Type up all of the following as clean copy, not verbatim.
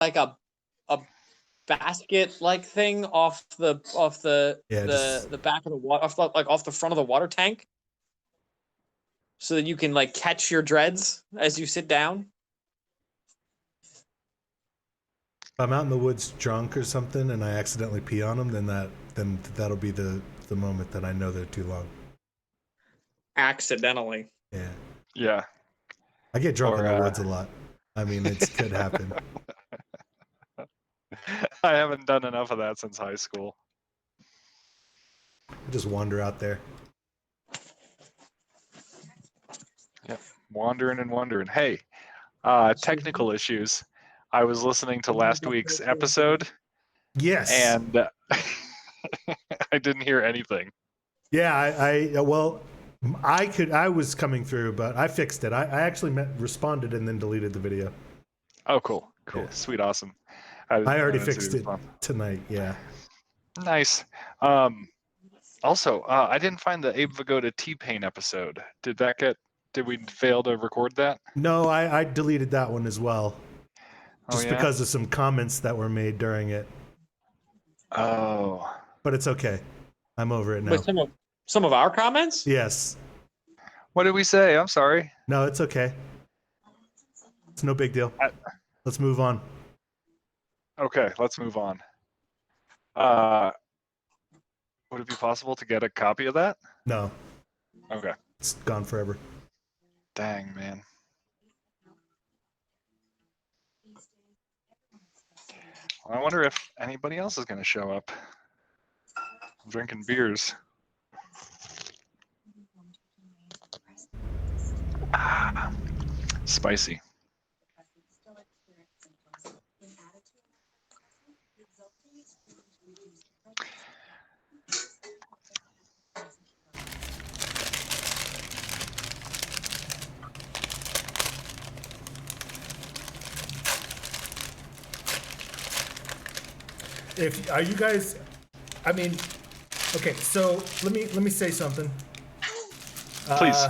like a basket like thing off the back of the water, off the front of the water tank, so that you can like catch your dreads as you sit down. If I'm out in the woods drunk or something and I accidentally pee on them, then that'll be the moment that I know they're too long. Accidentally. Yeah. Yeah. I get drunk in the woods a lot. I mean, it could happen. I haven't done enough of that since high school. I just wander out there. Yeah, wandering and wondering. Hey, technical issues. I was listening to last week's episode. Yes. And I didn't hear anything. Yeah, I was coming through, but I fixed it. I actually responded and then deleted the video. Oh, cool. Yeah. Sweet, awesome. I already fixed it tonight, yeah. Nice. Also, I didn't find the Abe Vigoda T-Pain episode. Did we fail to record that? No, I deleted that one as well. Just yeah? because of some comments that were made during it. Oh. But it's okay. I'm over it now. With some of our comments? Yes. What did we say? I'm sorry. No, it's okay. It's no big deal. Let's move on. Okay, let's move on. Would it be possible to get a copy of that? No. Okay. It's gone forever. Dang, man. Well, I wonder if anybody else is going to show up. I'm drinking beers. Spicy. Are you guys? I mean, okay. So let me say something. Please.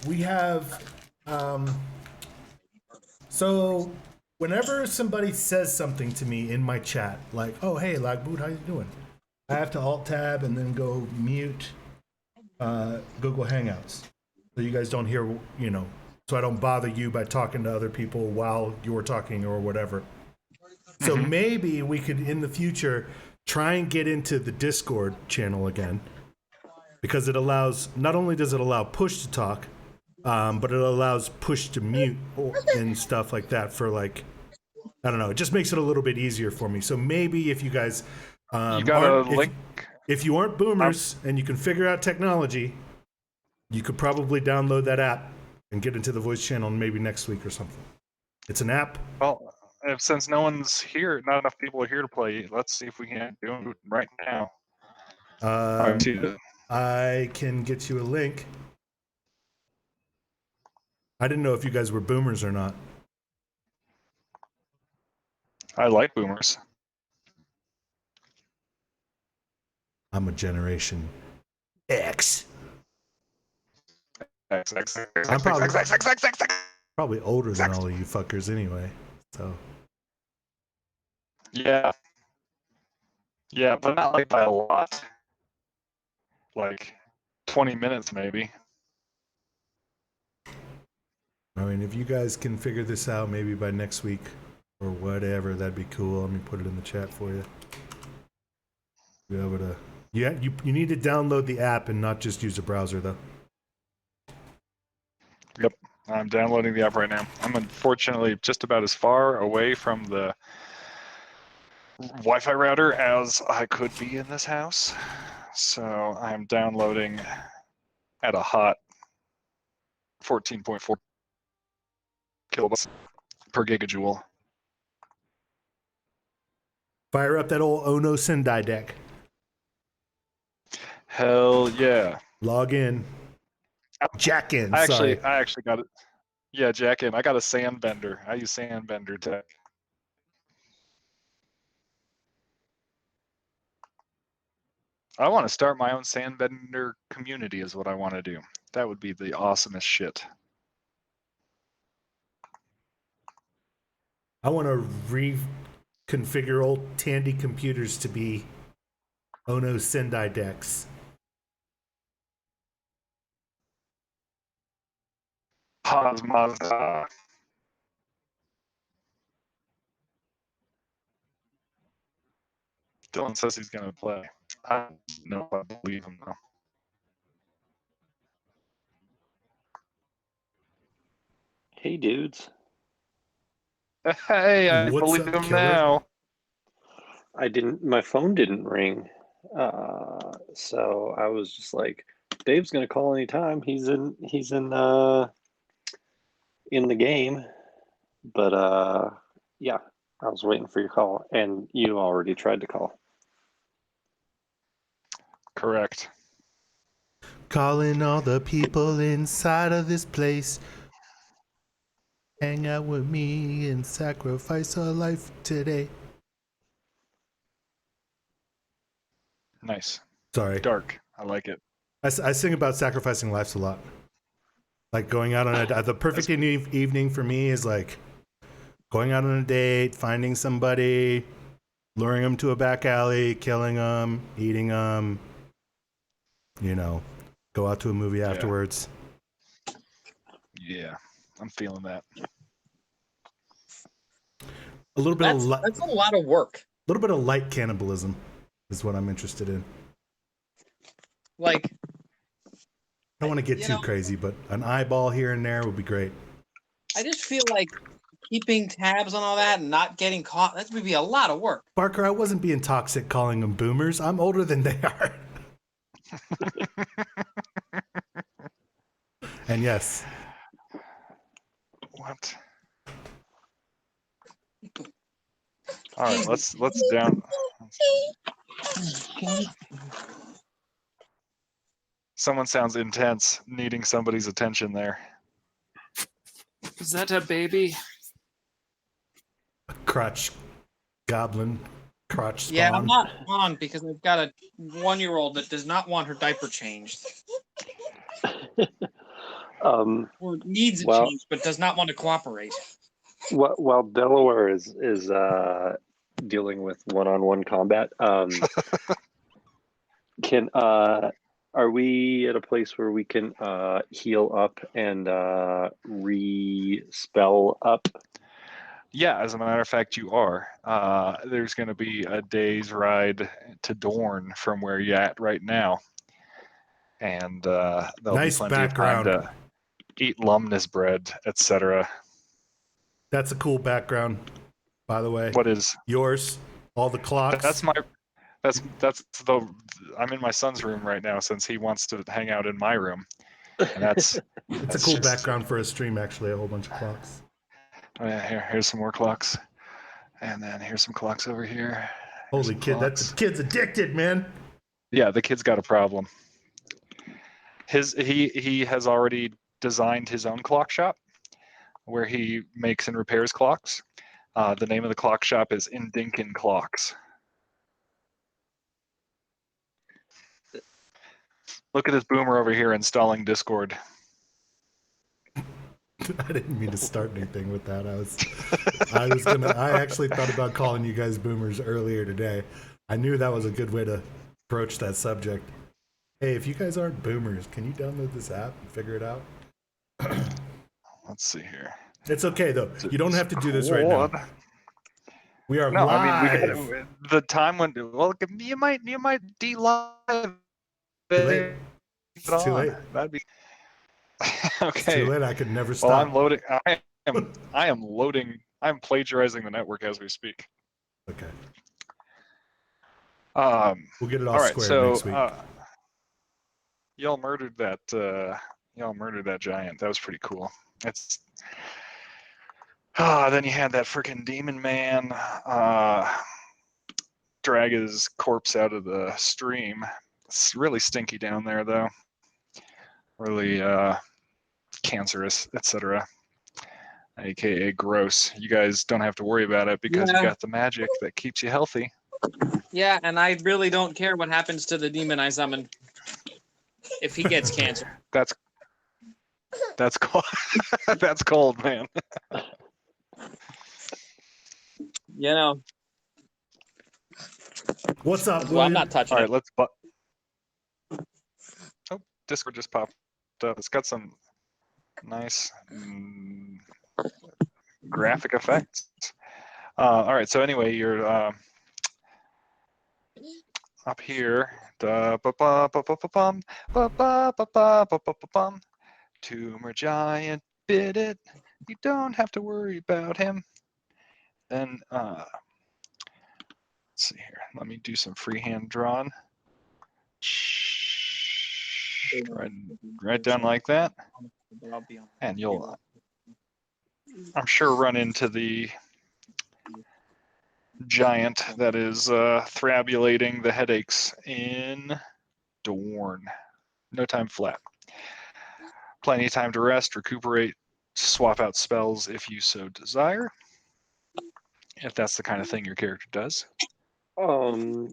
We have. So whenever somebody says something to me in my chat, like, "Oh, hey, Lagboot, how you doing?" I have to alt tab and then go mute Google Hangouts, so you guys don't hear, so I don't bother you by talking to other people while you're talking or whatever. So maybe we could, in the future, try and get into the Discord channel again, because it allows, not only does it allow push to talk, but it allows push to mute and stuff like that for like, I don't know, it just makes it a little bit easier for me. So maybe if you guys, you got a link? If you aren't boomers and you can figure out technology, you could probably download that app and get into the voice channel maybe next week or something. It's an app. Well, since no one's here, not enough people are here to play, let's see if we can do it right now. I can get you a link. I didn't know if you guys were boomers or not. I like boomers. I'm a Generation X. I'm probably older than all of you fuckers anyway. So. Yeah. Yeah, but not like by a lot. Like 20 minutes maybe. I mean, if you guys can figure this out maybe by next week or whatever, that'd be cool. Let me put it in the chat for you. Be able to. Yeah, you need to download the app and not just use a browser though. Yep, I'm downloading the app right now. I'm unfortunately just about as far away from the Wi-Fi router as I could be in this house. So I'm downloading at a hot 14.4 kilobytes per gigajoule. Fire up that old Ono Sendai deck. Hell yeah. Log in. Jack in. I actually got it. Yeah, jack in. I got a Sandbender. I use Sandbender tech. I want to start my own Sandbender community is what I want to do. That would be the awesomest shit. I want to reconfigure old Tandy computers to be Ono Sendai decks. Paz Mazda. Dylan says he's going to play. I don't know if I believe him, though. Hey, dudes. Hey, I What's believe up, him killer? now. My phone didn't ring. So I was just like, Dave's gonna call anytime. He's in the game. But yeah, I was waiting for your call, and you already tried to call. Correct. Calling all the people inside of this place. Hang out with me and sacrifice a life today. Nice. Sorry. Dark. I like it. I sing about sacrificing lives a lot. Like going out on the perfect evening for me is like going out on a date, finding somebody, luring them to a back alley, killing them, eating them, go out to a movie afterwards. Yeah, I'm feeling that. A little bit That's a lot of work. A little bit of light cannibalism is what I'm interested in. Like, I don't want to get too crazy, but an eyeball here and there would be great. I just feel like keeping tabs on all that and not getting caught, that would be a lot of work. Barker, I wasn't being toxic calling them boomers. I'm older than they are. And yes. What? All right, let's down. Someone sounds intense, needing somebody's attention there. Is that a baby? A crotch goblin, crotch spawn. Yeah, I'm not on because I've got a 1-year-old that does not want her diaper changed. Or needs it changed, but does not want to cooperate. While Delaware is dealing with one-on-one combat, are we at a place where we can heal up and re-spell up? Yeah, as a matter of fact, you are. There's going to be a day's ride to Dorne from where you're at right now. And there'll nice be plenty background. of time to eat lumnus bread, etc. That's a cool background, by the way. What is yours? All the clocks. That's the. I'm in my son's room right now since he wants to hang out in my room, and that's. It's a cool background for a stream. Actually, a whole bunch of clocks. Oh yeah, here's some more clocks, and then here's some clocks over here. Holy kid, that kid's addicted, man. Yeah, the kid's got a problem. He has already designed his own clock shop, where he makes and repairs clocks. The name of the clock shop is Indinkin Clocks. Look at this boomer over here installing Discord. I didn't mean to start anything with that. I actually thought about calling you guys boomers earlier today. I knew that was a good way to approach that subject. Hey, if you guys aren't boomers, can you download this app and figure it out? Let's see here. It's okay though. You don't have to do this right now. We are live. I mean, the time when you might de-live. Too late. That'd be okay. It's too late. I could never stop. Well, I'm loading. I am loading. I'm plagiarizing the network as we speak. Okay. We'll get it all squared next week. Y'all murdered that. Y'all murdered that giant. That was pretty cool. It's. Then you had that freaking demon man drag his corpse out of the stream. It's really stinky down there, though. Really cancerous, etc. AKA gross. You guys don't have to worry about it because you got the magic that keeps you healthy. Yeah, and I really don't care what happens to the demon I summon if he gets cancer. That's cold. That's cold, man. You know. What's up, Well, I'm William? not touching All it. right, Oh, Discord just popped up. It's got some nice graphic effects. All right, so anyway, you're up here. Tumor giant bit it. You don't have to worry about him. Then let's see here. Let me do some freehand drawing. Right down like that, and you'll, I'm sure, run into the giant that is thrabulating the headaches in Dorn. No time flat. Plenty of time to rest, recuperate, swap out spells if you so desire. If that's the kind of thing your character does. Can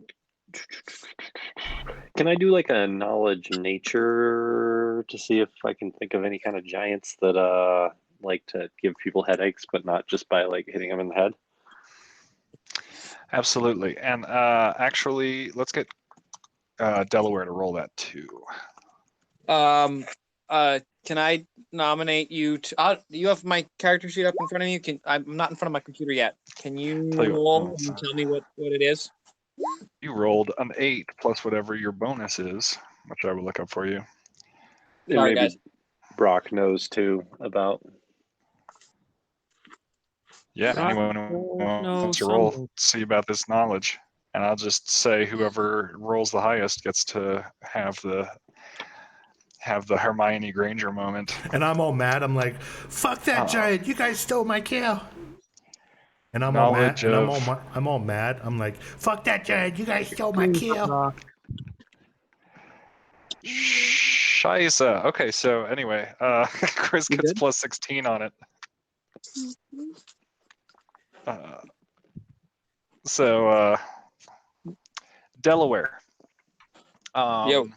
I do like a knowledge nature to see if I can think of any kind of giants that like to give people headaches, but not just by like hitting them in the head? Absolutely. And actually, let's get Delaware to roll that too. Can I nominate you to? You have my character sheet up in front of you. I'm not in front of my computer yet. Can you roll and tell me what it is? You rolled an 8 plus whatever your bonus is, which I will look up for you. And Sorry, maybe guys. Brock knows too about. Yeah, Brock anyone who wants knows to roll, something. see about this knowledge. And I'll just say whoever rolls the highest gets to have the Hermione Granger moment. And I'm all mad. I'm like, fuck that giant. You guys stole my kill. And I'm all mad. Knowledge And of I'm all mad. I'm like, fuck that giant. You guys stole my kill. Scheisse. Okay, so anyway, Chris You gets good? plus 16 on it. So Delaware. Yo.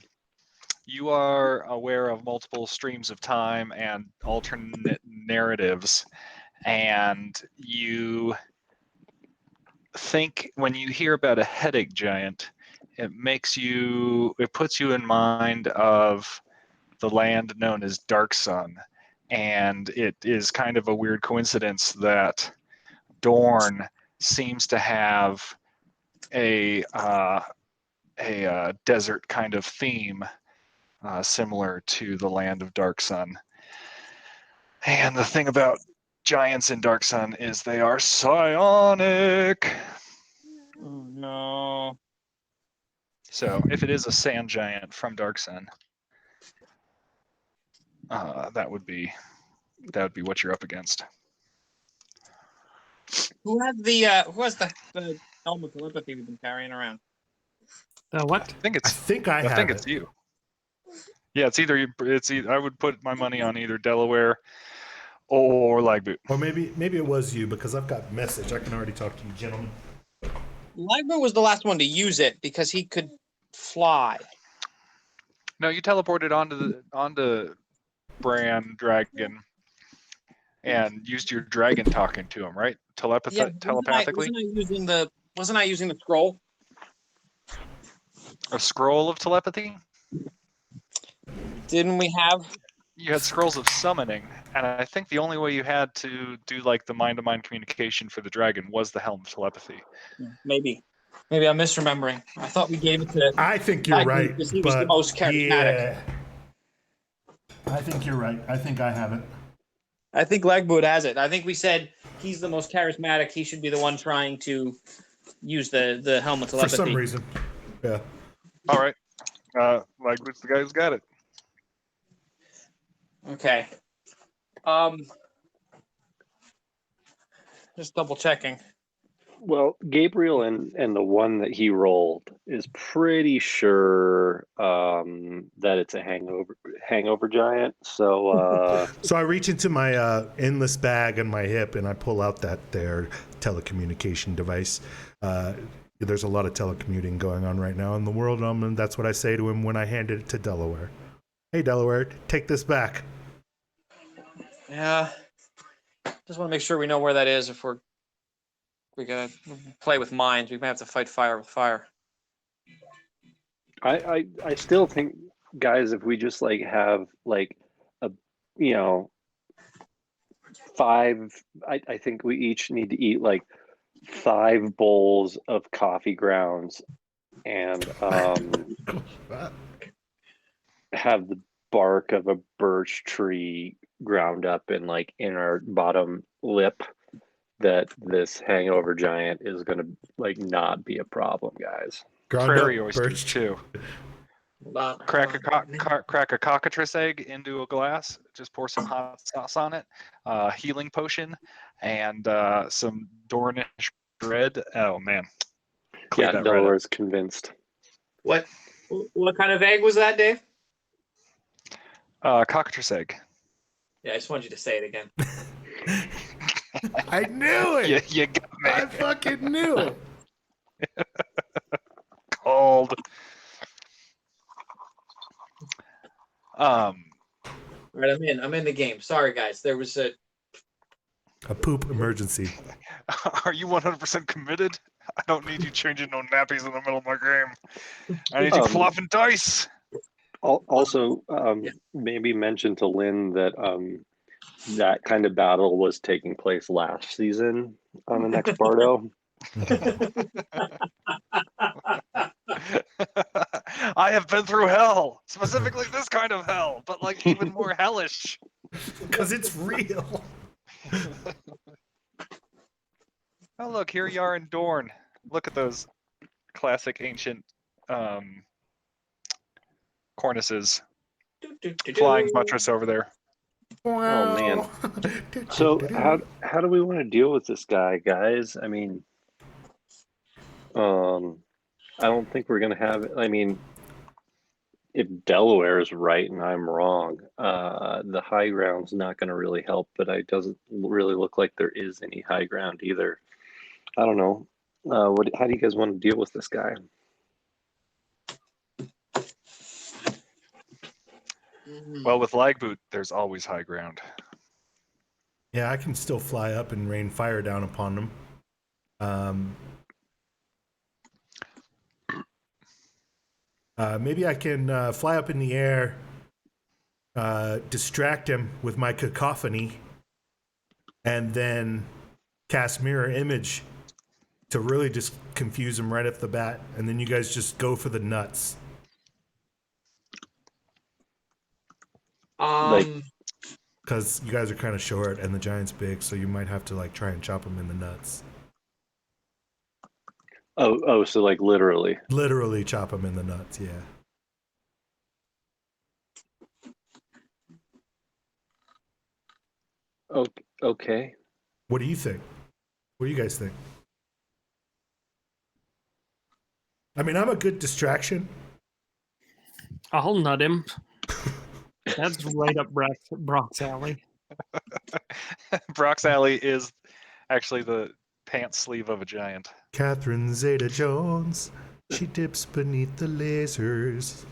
You are aware of multiple streams of time and alternate narratives, and you think when you hear about a headache giant, it puts you in mind of the land known as Dark Sun, and it is kind of a weird coincidence that Dorn seems to have a desert kind of theme, similar to the land of Dark Sun. And the thing about giants in Dark Sun is they are psionic. Oh no. So if it is a sand giant from Dark Sun, that would be what you're up against. Who has the helm of telepathy we've been carrying around? What? I think I have it's you. Yeah, it's either I would put my money on either Delaware or Lagboot. Or maybe it was you because I've got message. I can already talk to you, gentlemen. Lagbo was the last one to use it because he could fly. No, you teleported onto Bran Dragon and used your dragon talking to him, right? Telepathically. Wasn't I using the scroll? A scroll of telepathy? Didn't we have? You had scrolls of summoning, and I think the only way you had to do like the mind-to-mind communication for the dragon was the helm of telepathy. Maybe I'm misremembering. I thought we gave it to. I think you're right, because he was the most charismatic. Yeah, I think you're right. I think I have it. I think Lagboot has it. I think we said he's the most charismatic. He should be the one trying to use the helm of telepathy. For some reason. Yeah. All right. Lagboot's the guy who's got it. Okay. Just double checking. Well, Gabriel and the one that he rolled is pretty sure that it's a hangover giant. So So I reach into my endless bag on my hip and I pull out that there telecommunication device. There's a lot of telecommuting going on right now in the world, and that's what I say to him when I hand it to Delaware. Hey, Delaware, take this back. Yeah. Just want to make sure we know where that is if we're We gotta play with minds. We might have to fight fire with fire. I still think, guys, if we just like have like a, you know, 5, I think we each need to eat like 5 bowls of coffee grounds and have the bark of a birch tree ground up in like in our bottom lip, that this hangover giant is gonna like not be a problem, guys. Ground Prairie up oysters birch. too. Crack a cockatrice egg into a glass. Just pour some hot sauce on it. Healing potion and some Dornish bread. Oh man, clean Yeah, that right up. Delaware's convinced. What kind of egg was that, Dave? Cockatrice egg. Yeah, I just wanted you to say it again. I knew it. You got me. I fucking knew it. Cold. All right, I'm in the game. Sorry, guys. There was a poop emergency. Are you 100% committed? I don't need you changing no nappies in the middle of my game. I need you flopping dice. Also, maybe mention to Lynn that that kind of battle was taking place last season on the Next Bardo. I have been through hell, specifically this kind of hell, but like even more hellish. Because it's real. Oh look, here you are in Dorne. Look at those classic ancient cornices. Flying buttress over there. Oh man. So how do we want to deal with this guy, guys? I mean, I don't think we're gonna have. I mean, if Delaware is right and I'm wrong, the high ground's not going to really help. But it doesn't really look like there is any high ground either. I don't know. How do you guys want to deal with this guy? Well, with Lagboot, there's always high ground. Yeah, I can still fly up and rain fire down upon them. Maybe I can fly up in the air, distract him with my cacophony, and then cast mirror image to really just confuse him right off the bat. And then you guys just go for the nuts. Because you guys are kind of short and the giant's big, so you might have to like try and chop him in the nuts. Oh, so like literally. Literally chop him in the nuts, yeah. Okay. What do you think? What do you guys think? I mean, I'm a good distraction. I'll nut him. That's right up Brock's alley. Brock's alley is actually the pants sleeve of a giant. Catherine Zeta-Jones, she dips beneath the lasers.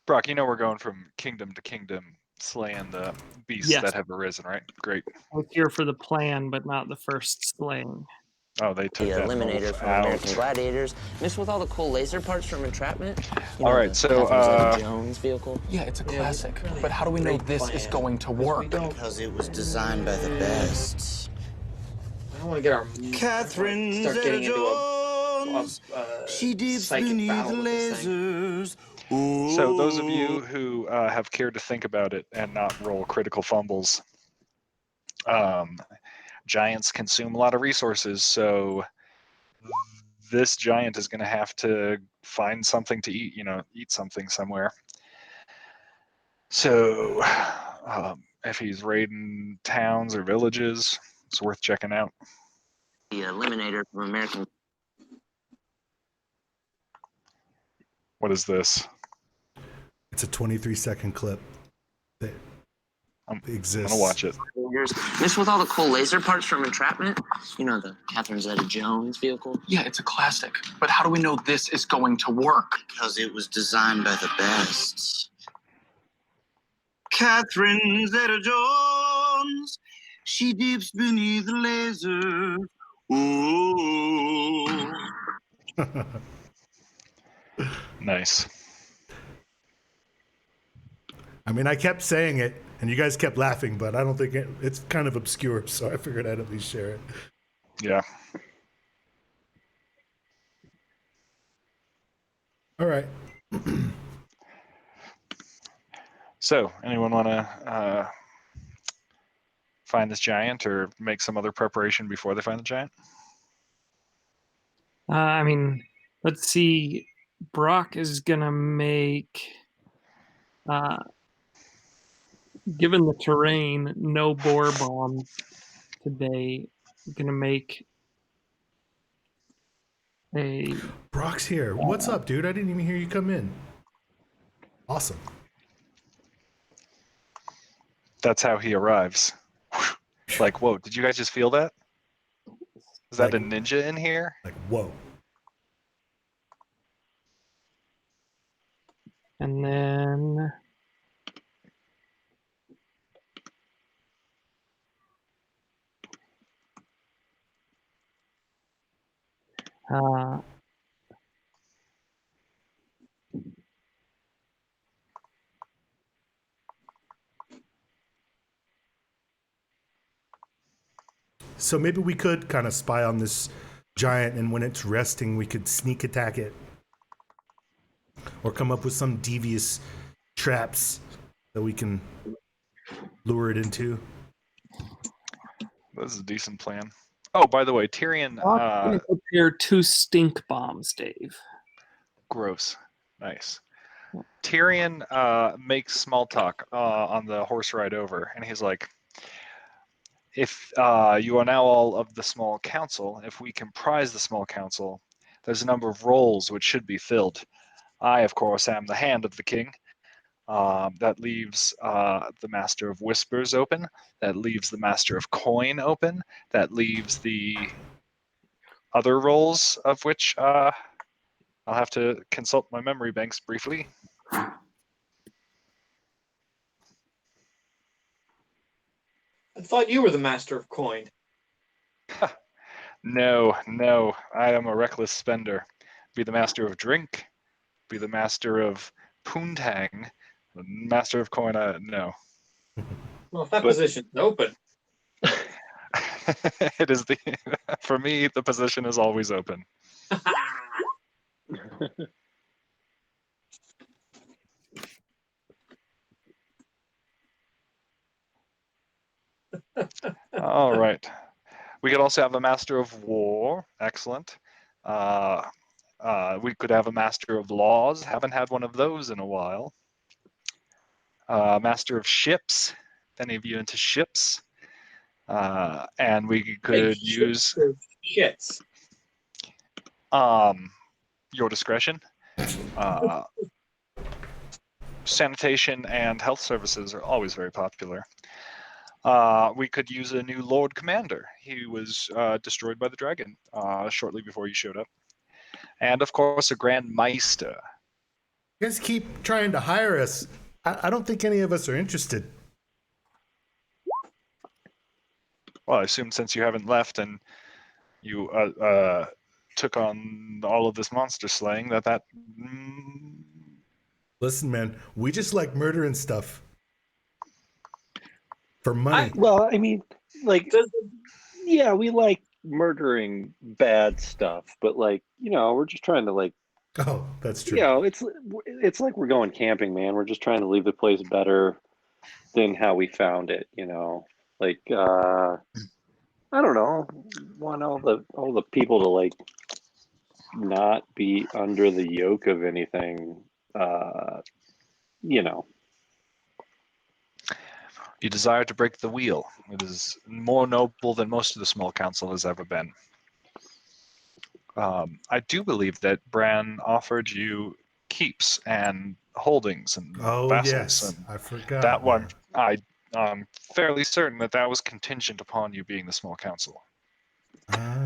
Brock, you know we're going from kingdom to kingdom, slaying the beasts that have arisen, right? Great. I'm here for the plan, but not the first slaying. Oh, they took The that Eliminator from American Gladiators, mixed with all the cool laser parts from Entrapment. All right, so Jones vehicle. Yeah, it's a classic. But how do we know this is going to work? Because it was designed by the best. I don't want to get our Catherine start getting into Zeta-Jones, she dips beneath the lasers. So those of you who have cared to think about it and not roll critical fumbles, giants consume a lot of resources, so this giant is going to have to find something to eat, eat something somewhere. So if he's raiding towns or villages, it's worth checking out. The Eliminator from American. What is this? It's a 23-second clip. I'm exists. gonna watch it. This with all the cool laser parts from Entrapment? You know, the Catherine Zeta-Jones vehicle? Yeah, it's a classic. But how do we know this is going to work? Because it was designed by the best. Catherine Zeta-Jones, she dips beneath the laser. Ooh. Nice. I mean, I kept saying it, and you guys kept laughing, but I don't think it's kind of obscure, so I figured I'd at least share it. Yeah. All right. So, anyone want to find this giant or make some other preparation before they find the giant? I mean, let's see. Brock is gonna make, given the terrain, no bore bombs today. Gonna make a. Brock's here. What's up, dude? I didn't even hear you come in. Awesome. That's how he arrives. Like, whoa, did you guys just feel that? Is that Like- a ninja in here? Like, whoa. And then So maybe we could kind of spy on this giant, and when it's resting, we could sneak attack it. Or come up with some devious traps that we can lure it into. This is a decent plan. Oh, by the way, Tyrion, Brock's gonna prepare 2 stink bombs, Dave. gross. Nice. Tyrion makes small talk on the horse ride over, and he's like, if you are now all of the small council, if we comprise the small council, there's a number of roles which should be filled. I, of course, am the hand of the king. That leaves the Master of Whispers open. That leaves the Master of Coin open. That leaves the other roles, of which I'll have to consult my memory banks briefly. I thought you were the master of coin. No, I am a reckless spender. Be the Master of Drink. Be the Master of Poontang. The Master of Coin, no. Well, if that position's open. It is for me, the position is always open. All right. We could also have a Master of War. Excellent. We could have a Master of Laws. Haven't had one of those in a while. Master of Ships. If any of you into ships. And we could use shits. Your discretion. Sanitation and health services are always very popular. We could use a new Lord Commander. He was destroyed by the dragon shortly before you showed up. And of course, a Grand Meister. You guys keep trying to hire us. I don't think any of us are interested. Well, I assume since you haven't left and you took on all of this monster slaying, that. Listen, man, we just like murder and stuff. For money. Well, I mean, like, yeah, we like murdering bad stuff, but like, we're just trying to like. Oh, that's true. It's like we're going camping, man. We're just trying to leave the place better than how we found it. Like I don't know, want all the people to like not be under the yoke of anything. You desire to break the wheel. It is more noble than most of the small council has ever been. I do believe that Bran offered you keeps and holdings and vassals. Yes, and I forgot. that one. I I'm fairly certain that that was contingent upon you being the small council.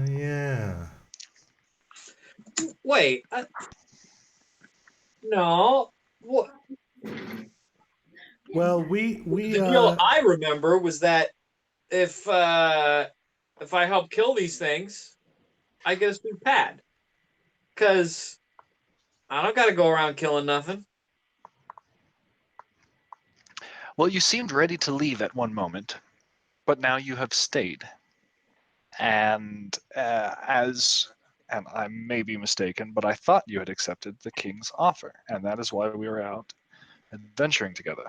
Yeah. Wait. No. What? Well, The deal I remember was that if I help kill these things, I get a sweet pad. Cause I don't gotta go around killing nothing. Well, you seemed ready to leave at one moment, but now you have stayed. And and I may be mistaken, but I thought you had accepted the king's offer, and that is why we were out adventuring together.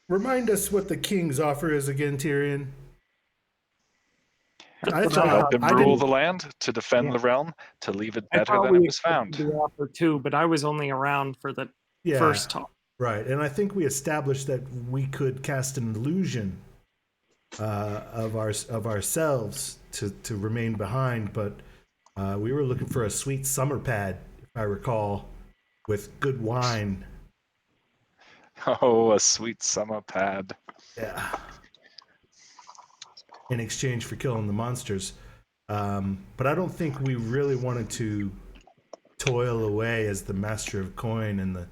Remind us what the king's offer is again, Tyrion. I To thought help him I rule didn't. the land, to defend the realm, to leave it I better thought than it we was accepted found. the offer too, but I was only around for the first talk. Right, and I think we established that we could cast an illusion of ourselves to remain behind, but we were looking for a sweet summer pad, if I recall, with good wine. Oh, a sweet summer pad. Yeah. In exchange for killing the monsters. But I don't think we really wanted to toil away as the master of coin and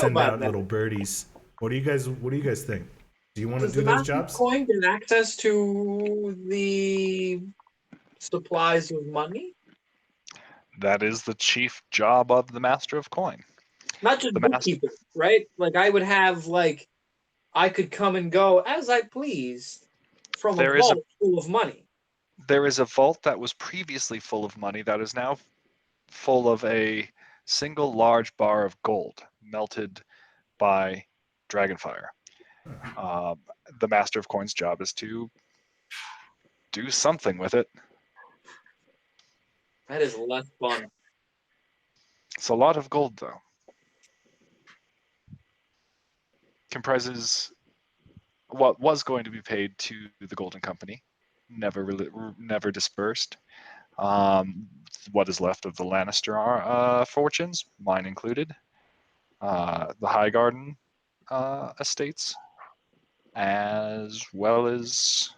send out that. little birdies. What do you guys think? Do you want to Does do the those Master of jobs? Coin get access to the supplies of money? That is the chief job of the master of coin. Not just The bookkeeping, right? Like I would have I could come and go as I pleased from a vault full of money. There is a vault that was previously full of money that is now full of a single large bar of gold melted by dragonfire. The master of coin's job is to do something with it. That is less fun. It's a lot of gold, though. Comprises what was going to be paid to the Golden Company, never dispersed. What is left of the Lannister fortunes, mine included. The Highgarden estates, as well as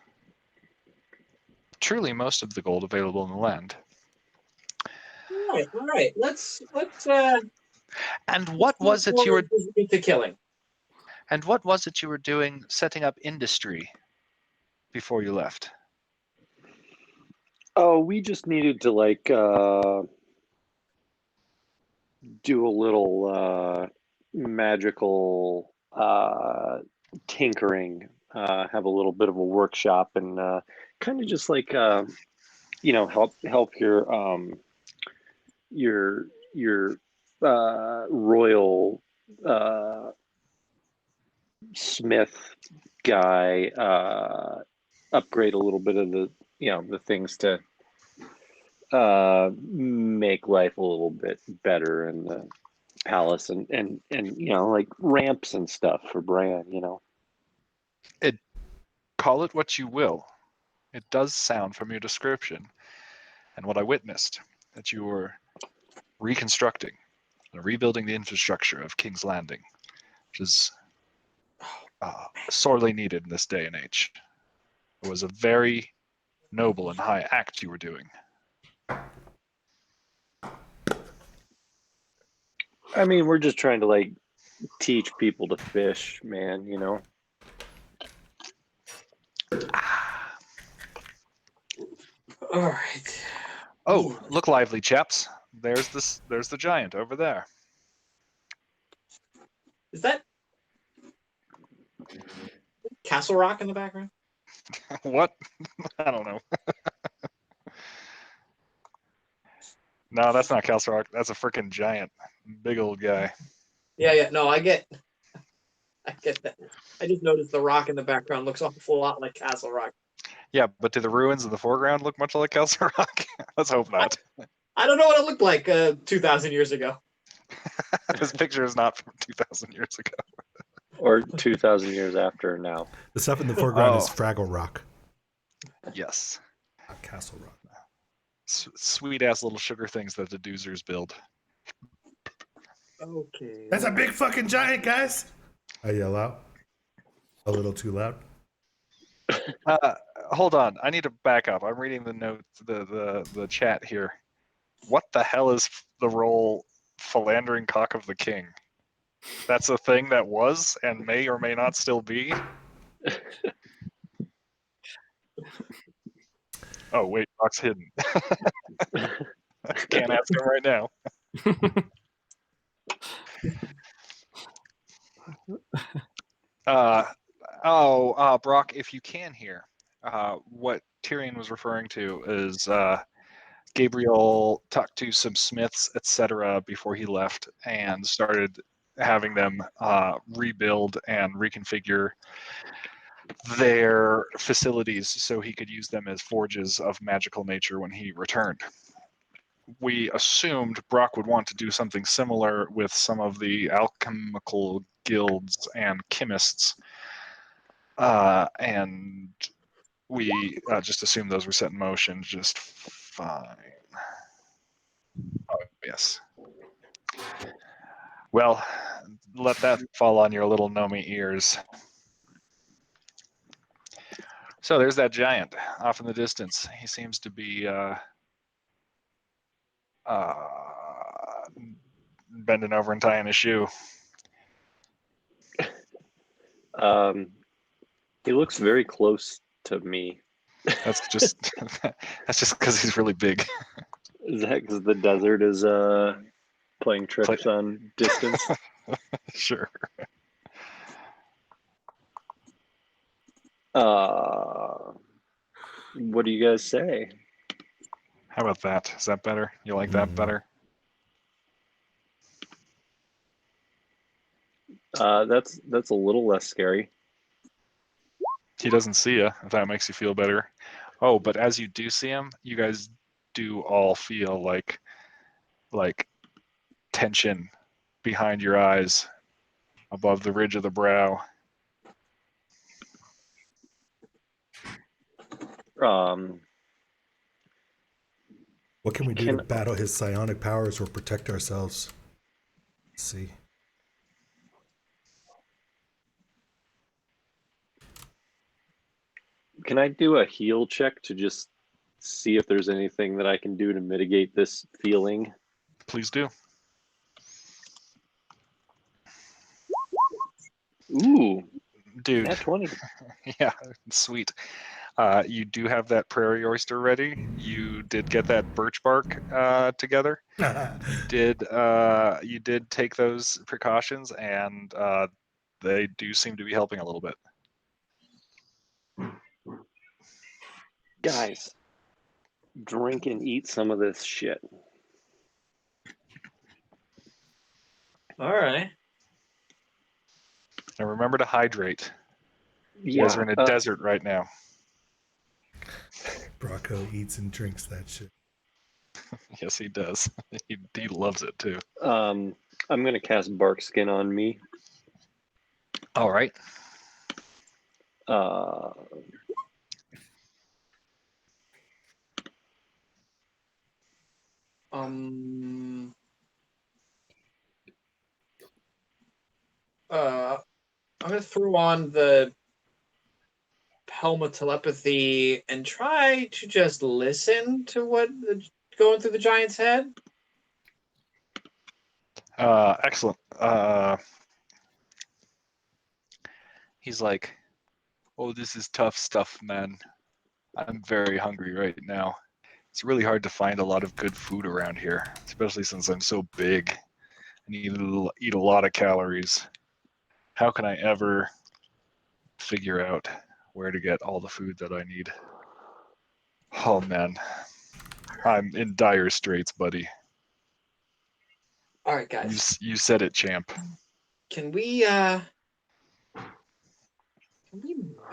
truly most of the gold available in the land. All right. Let's And what was it you were into killing? And what was it you were doing, setting up industry before you left? Oh, we just needed to do a little magical tinkering, have a little bit of a workshop, and kind of just help your royal smith guy upgrade a little bit of the things to make life a little bit better in the palace, and like ramps and stuff for Bran. Call it what you will. It does sound from your description and what I witnessed that you were reconstructing and rebuilding the infrastructure of King's Landing, which is sorely needed in this day and age. It was a very noble and high act you were doing. I mean, we're just trying to teach people to fish, man, All right. Oh, look lively, chaps. There's the giant over there. Is that Castle Rock in the background? What? I don't know. No, that's not Castle Rock. That's a freaking giant. Big old guy. Yeah. No, I get that. I just noticed the rock in the background looks awful lot like Castle Rock. Yeah, but do the ruins in the foreground look much like Castle Rock? Let's hope not. I don't know what it looked like 2,000 years ago. This picture is not from 2,000 years ago. Or 2,000 years after now. The stuff in the foreground is Fraggle Rock. Yes. Not Castle Rock. Sweet ass little sugar things that the doozers build. Okay. That's a big fucking giant, guys! I yell out. A little too loud. Hold on, I need to back up. I'm reading the notes, the chat here. What the hell is the role philandering cock of the king? That's a thing that was and may or may not still be. Oh wait, Brock's hidden. Can't ask him right now. Brock, if you can hear, what Tyrion was referring to is Gabriel talked to some smiths, etc., before he left, and started having them rebuild and reconfigure their facilities so he could use them as forges of magical nature when he returned. We assumed Brock would want to do something similar with some of the alchemical guilds and chemists, and we just assumed those were set in motion just fine. Oh, yes. Well, let that fall on your little gnomey ears. So there's that giant off in the distance. He seems to be bending over and tying a shoe. He looks very close to me. That's just because he's really big. Is that because the desert is playing tricks on distance? Sure. What do you guys say? How about that? Is that better? You like that better? That's a little less scary. He doesn't see you, if that makes you feel better. Oh, but as you do see him, you guys do all feel like tension behind your eyes, above the ridge of the brow. What can we do to battle his psionic powers or protect ourselves? Let's see. Can I do a heal check to just see if there's anything that I can do to mitigate this feeling? Please do. Ooh, dude. Nat 20. Yeah, sweet. You do have that prairie oyster ready. You did get that birch bark together. You did take those precautions, and they do seem to be helping a little bit. Guys, drink and eat some of this shit. All right. And remember to hydrate. Yeah, You guys are in a desert right now. Brocco eats and drinks that shit. Yes, he does. He loves it too. I'm gonna cast Bark Skin on me. All right. I'm gonna throw on the helmet telepathy and try to just listen to what going through the giant's head. Excellent. He's like, "Oh, this is tough stuff, man. I'm very hungry right now. It's really hard to find a lot of good food around here, especially since I'm so big and eat a lot of calories. How can I ever figure out where to get all the food that I need? Oh man, I'm in dire straits, buddy." All right, guys. You said it, champ. Can we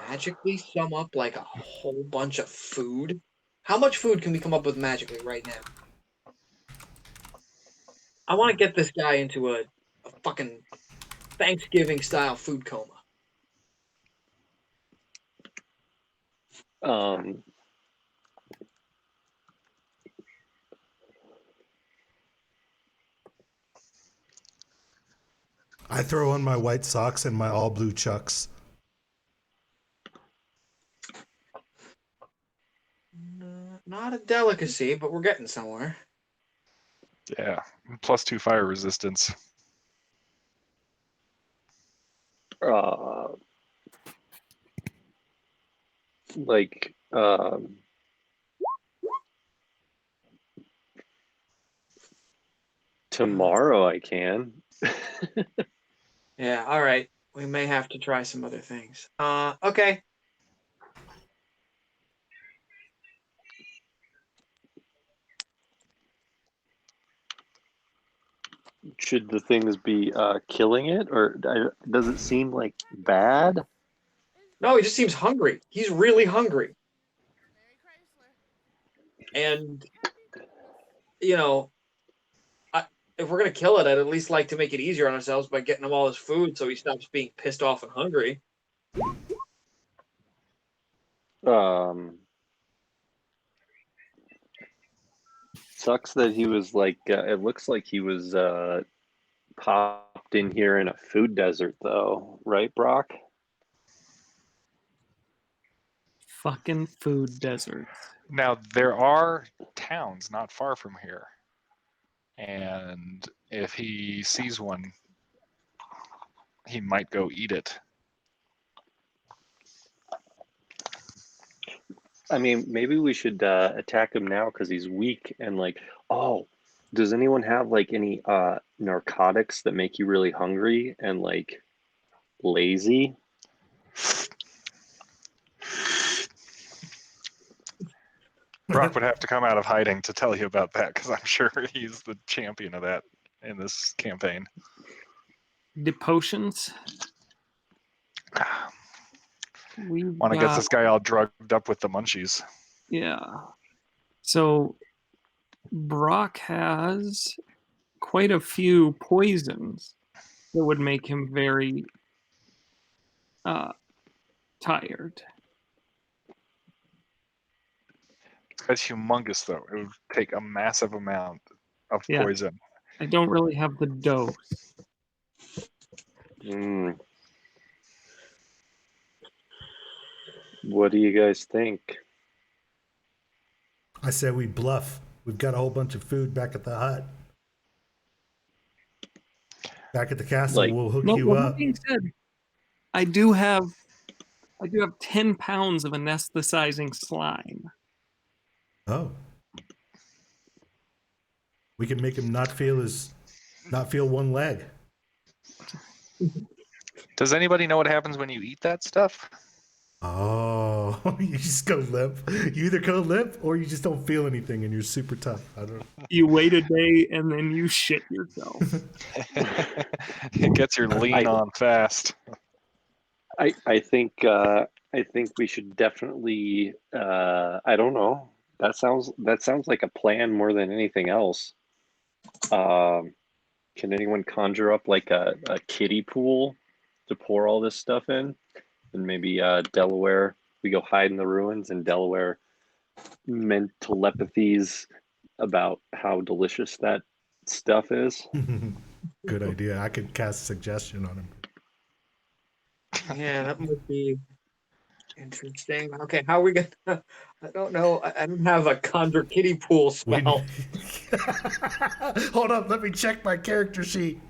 magically sum up like a whole bunch of food? How much food can we come up with magically right now? I want to get this guy into a fucking Thanksgiving style food coma. I throw on my white socks and my all blue chucks. delicacy, but we're getting somewhere. Yeah, +2 fire resistance. Like, tomorrow I can. Yeah, all right. We may have to try some other things. Okay. Should the things be killing it, or does it seem like bad? No, he just seems hungry. He's really hungry. And, you know, if we're going to kill it, I'd at least like to make it easier on ourselves by getting him all his food so he stops being pissed off and hungry. Sucks that he was like, it looks like he was popped in here in a food desert, though, right, Brock? Fucking food deserts. Now, there are towns not far from here. And if he sees one, he might go eat it. I mean, maybe we should attack him now because he's weak and like, oh, does anyone have like any narcotics that make you really hungry and like lazy? Brock would have to come out of hiding to tell you about that because I'm sure he's the champion of that in this campaign. The potions. Want to get this guy all drugged up with the munchies. Yeah. So Brock has quite a few poisons that would make him very tired. This guy's humongous, though. It would take a massive amount of poison. I don't really have the dose. What do you guys think? I said we bluff. We've got a whole bunch of food back at the hut. Back at the castle, we'll hook you up. That being said, I do have 10 pounds of anesthetizing slime. Oh. We can make him not feel one leg. Does anybody know what happens when you eat that stuff? Oh, you just go limp. You either go limp or you just don't feel anything and you're super tough. I don't know. You wait a day and then you shit yourself. It gets your lean on fast. I think we should definitely I don't know. That sounds like a plan more than anything else. Can anyone conjure up like a kiddie pool to pour all this stuff in? And maybe Delaware, we go hide in the ruins, and Delaware meant telepathies about how delicious that stuff is. Good idea. I could cast suggestion on him. Yeah, that might be interesting. Okay, how are we gonna? I don't know. I don't have a conjure kiddie pool spell. Hold up, let me check my character sheet.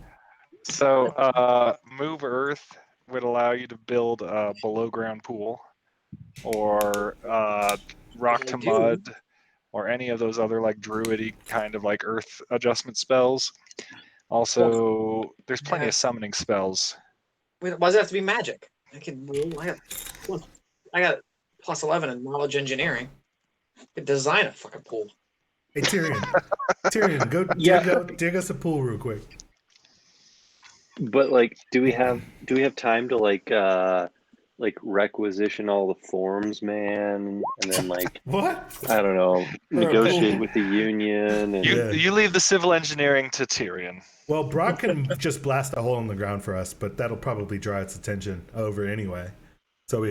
So, Move Earth would allow you to build a below ground pool, or Rock to Mud, or any of those other like druidy kind of like earth adjustment spells. Also, there's plenty of summoning spells. Why does it have to be magic? I got plus 11 in knowledge engineering. I could design a fucking pool. Hey Tyrion, go dig us a pool real quick. But like, do we have time to like requisition all the forms, man, and then like what? I don't know, negotiate with the union. And you leave the civil engineering to Tyrion. Well, Brock can just blast a hole in the ground for us, but that'll probably draw its attention over anyway. So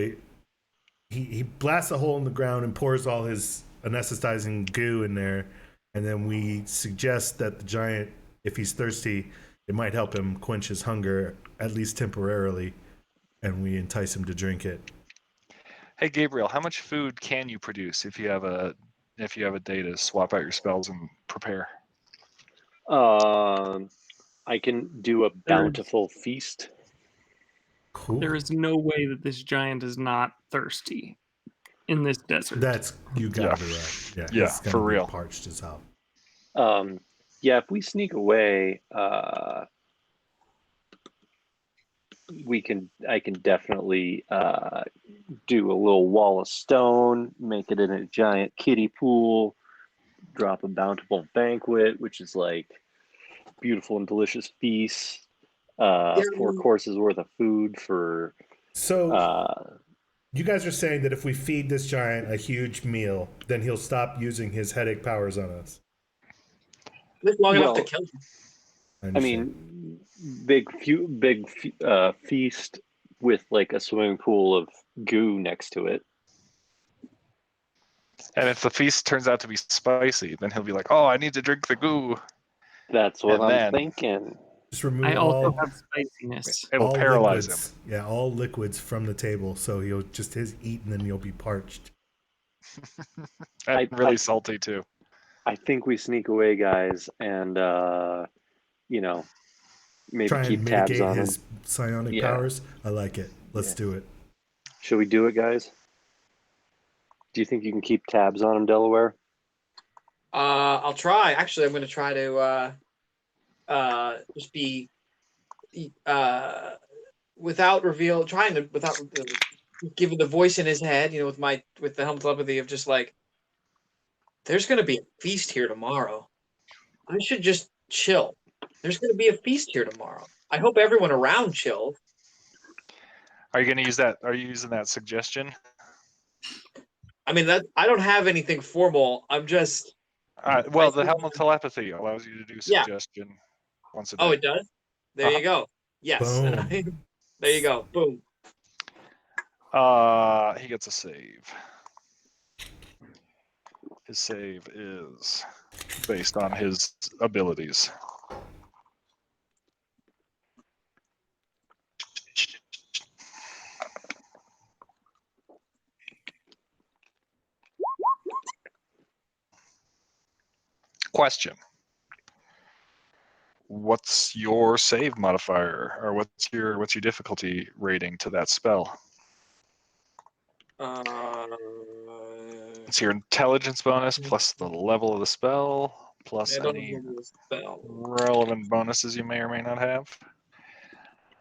he blasts a hole in the ground and pours all his anesthetizing goo in there, and then we suggest that the giant, if he's thirsty, it might help him quench his hunger, at least temporarily, and we entice him to drink it. Hey, Gabriel, how much food can you produce if you have a if you have a day to swap out your spells and prepare. I can do a bountiful feast. Cool. There is no way that this giant is not thirsty in this desert. That's you gotta be right. Yeah, Yeah, he's gonna for be real. parched as hell. Yeah, if we sneak away, I can definitely do a little wall of stone, make it in a giant kiddie pool, drop a bountiful banquet, which is like beautiful and delicious feasts, 4 courses worth of food for. So you guys are saying that if we feed this giant a huge meal, then he'll stop using his headache powers on us. Live long enough to kill him. I mean, big feast with like a swimming pool of goo next to it. And if the feast turns out to be spicy, then he'll be like, "Oh, I need to drink the goo." That's what I'm thinking. Just remove I also all, have spiciness. It'll all paralyze liquids. him. Yeah, all liquids from the table, so he'll just eat and then you'll be parched. And really salty too. I think we sneak away, guys, and maybe try keep and tabs mitigate on his him. psionic powers. I like it. Let's do it. Should we do it, guys? Do you think you can keep tabs on him, Delaware? I'll try. Actually, I'm going to try to just be without giving the voice in his head, with the helm telepathy of just like, there's going to be a feast here tomorrow. I should just chill. There's going to be a feast here tomorrow. I hope everyone around chills. Are you going to use that? Are you using that suggestion? I mean, I don't have anything formal. I'm just. Well, the helm of telepathy allows you to do suggestion once a day. Oh, it does? There you go. Yes. There you go. Boom. He gets a save. His save is based on his abilities. Question. What's your save modifier, or what's your difficulty rating to that spell? It's your intelligence bonus plus the level of the spell plus any relevant bonuses you may or may not have.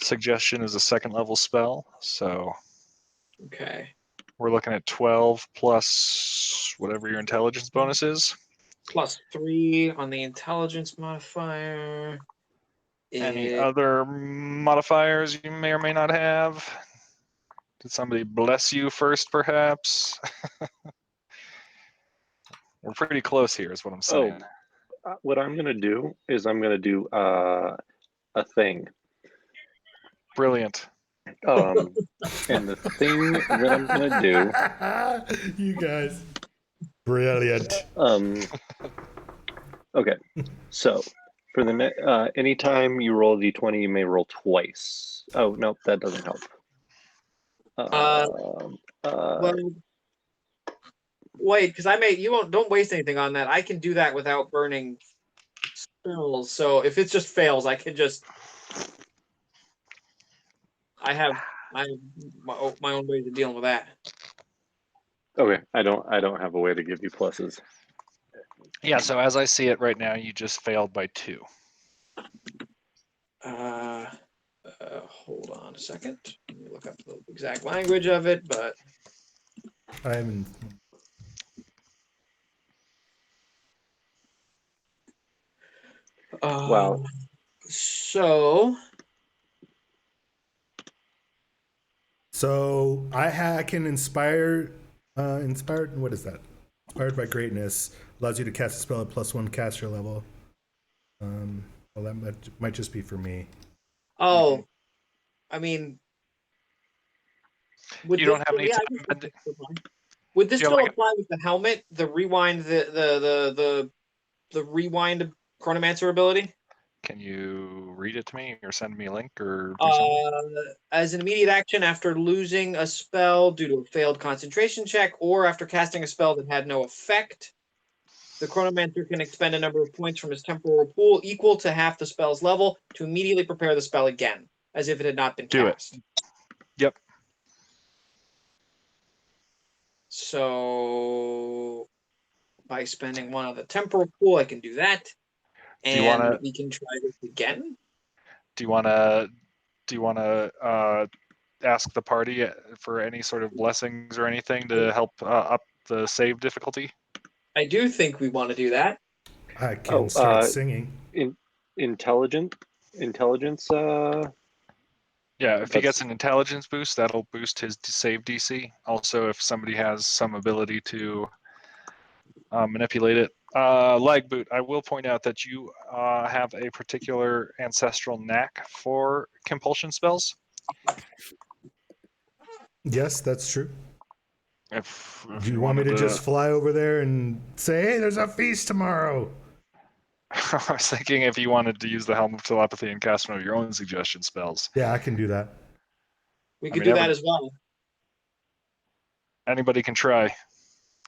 Suggestion is a second level spell, so okay. We're looking at 12 plus whatever your intelligence bonus is. +3 on the intelligence modifier. Any other modifiers you may or may not have? Did somebody bless you first, perhaps? We're pretty close here, is what I'm saying. What I'm going to do is I'm going to do a thing. Brilliant. And the thing that I'm going to do... You guys. Brilliant. Okay. So, for the anytime you roll a d20, you may roll twice. Oh, no, that doesn't help. Well, wait, because don't waste anything on that. I can do that without burning spells. So if it just fails, I can just. I have my own ways of dealing with that. Okay, I don't have a way to give you pluses. Yeah, so as I see it right now, you just failed by 2. Hold on a second. Let me look up the exact language of it, but I'm. Wow. So I can inspire. What is that? Inspired by greatness allows you to cast a spell at +1 caster level. Well, that might just be for me. Oh, I mean, you don't have any time. Would this still apply with the helmet? The rewind, the rewind chronomancer ability? Can you read it to me or send me a link or do something? As an immediate action after losing a spell due to a failed concentration check or after casting a spell that had no effect, The Chronomancer can expend a number of points from his temporal pool equal to half the spell's level to immediately prepare the spell again, as if it had not been cast. Yep. So by spending one of the temporal pool, I can do that. And we can try this again. Do you want to ask the party for any sort of blessings or anything to help up the save difficulty? I do think we want to do that. I can start singing. Intelligence. Yeah, if he gets an intelligence boost, that'll boost his save DC. Also, if somebody has some ability to manipulate it. Legboot, I will point out that you have a particular ancestral knack for compulsion spells. Yes, that's true. If Do you want me to just fly over there and say, hey, there's a feast tomorrow? I was thinking if you wanted to use the Helm of Telepathy and cast one of your own suggestion spells. Yeah, I can do that. We could do that as well. Anybody can try.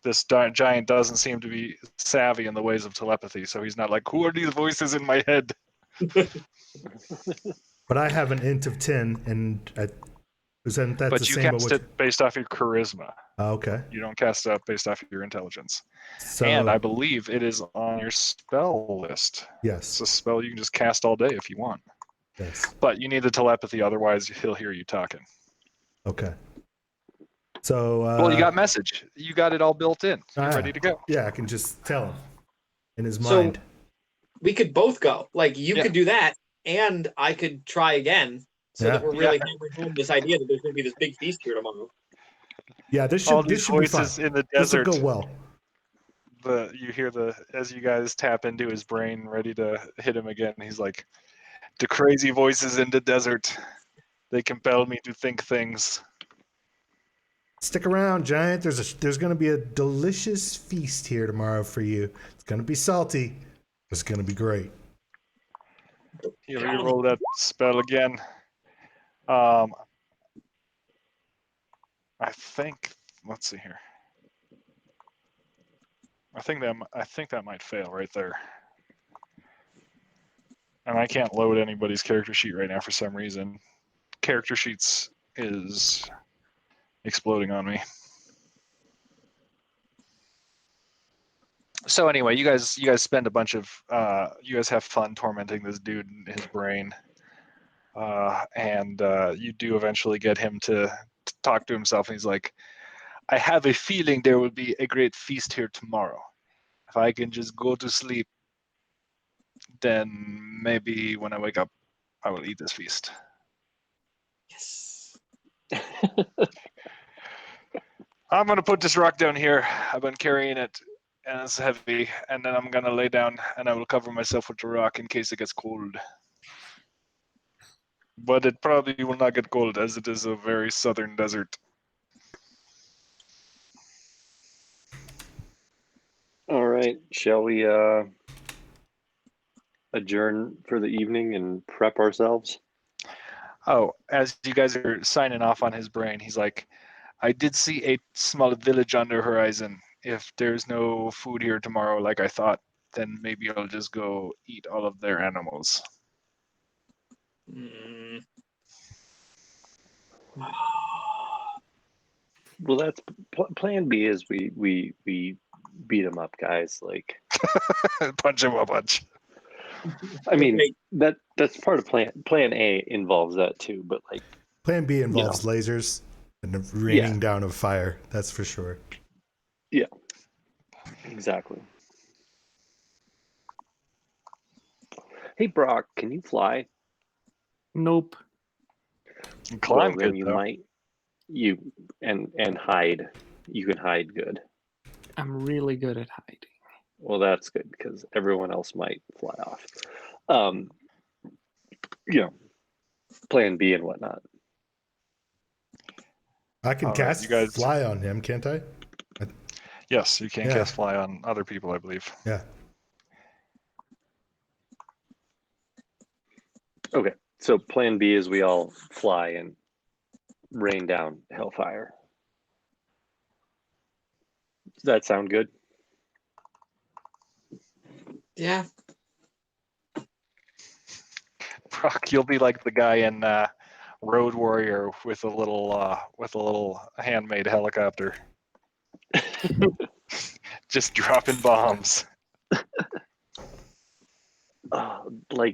This giant doesn't seem to be savvy in the ways of telepathy, so he's not like, who are these voices in my head? But I have an int of 10, and isn't that but the you same? cast it based off your charisma. Okay. You don't cast it up based off your intelligence. So, and I believe it is on your spell list. Yes. It's a spell you can just cast all day if you want. Yes. But you need the telepathy, otherwise he'll hear you talking. Okay. So. Well, you got message. You got it all built in. You're ready to go. Yeah, I can just tell him in his mind. We could both go. Like, you could do that, and I could try again, so that we're really hammering home this idea that there's going to be this big feast here tomorrow. Yeah, this should be fun. In the desert. This will go well. You hear as you guys tap into his brain, ready to hit him again. He's like, the crazy voices in the desert. They compel me to think things. Stick around, Giant. There's going to be a delicious feast here tomorrow for you. It's going to be salty. It's going to be great. You roll that spell again. I think. Let's see here. I think that might fail right there. And I can't load anybody's character sheet right now for some reason. Character sheets is exploding on me. So anyway, you guys spend a bunch of you guys have fun tormenting this dude in his brain, and you do eventually get him to talk to himself. And he's like, "I have a feeling there will be a great feast here tomorrow. If I can just go to sleep, then maybe when I wake up, I will eat this feast." Yes. I'm gonna put this rock down here. I've been carrying it, and it's heavy. And then I'm gonna lay down, and I will cover myself with the rock in case it gets cold. But it probably will not get cold, as it is a very southern desert. All right, shall we adjourn for the evening and prep ourselves? Oh, as you guys are signing off on his brain, he's like, I did see a small village on the horizon. If there's no food here tomorrow like I thought, then maybe I'll just go eat all of their animals. Well, that's plan B is we beat them up, guys. Like punch him a bunch. I mean, that's part of plan A involves that too, but like plan B involves lasers and the raining down of fire. That's for sure. Yeah, exactly. Hey, Brock, can you fly? Nope. You climb then good, you though. might. You and hide. You can hide good. I'm really good at hiding. Well, that's good because everyone else might fly off. Plan B and whatnot. I can cast fly on him, can't I? Yes, you can cast fly on other people, I believe. Yeah. Okay, so plan B is we all fly and rain down hellfire. Does that sound good? Yeah. Brock, you'll be like the guy in Road Warrior with a little handmade helicopter, just dropping bombs.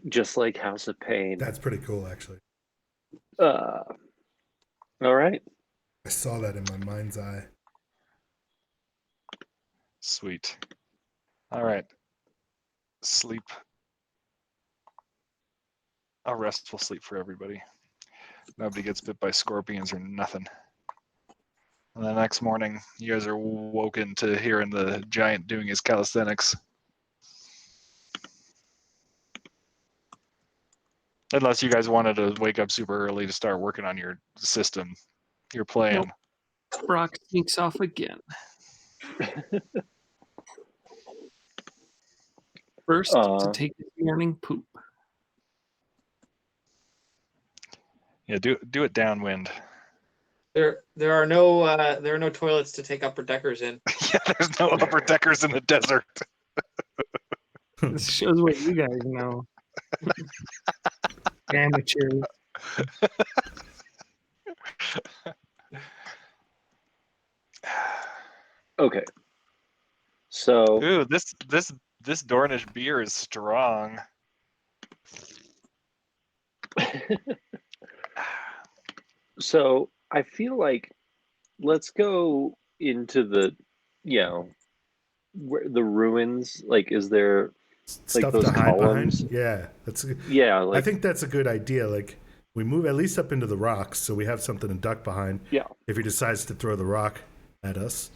Just like House of Pain. That's pretty cool, actually. All right. I saw that in my mind's eye. Sweet. All right. Sleep. A restful sleep for everybody. Nobody gets bit by scorpions or nothing. And the next morning, you guys are woken to hearing the giant doing his calisthenics. Unless you guys wanted to wake up super early to start working on your system, your plan. Nope. Brock sneaks off again. First, to take his morning poop. Yeah, do it downwind. There are no toilets to take upper deckers in. Yeah, there's no upper deckers in the desert. This shows what you guys know. Amateurs. Okay. So. Ooh, this Dornish beer is strong. So I feel like let's go into the, where the ruins. Like, is there Stuff those to hide columns? behind? Yeah, that's a, yeah. I think that's a good idea. Like, we move at least up into the rocks, so we have something to duck behind. Yeah. If he decides to throw the rock at us.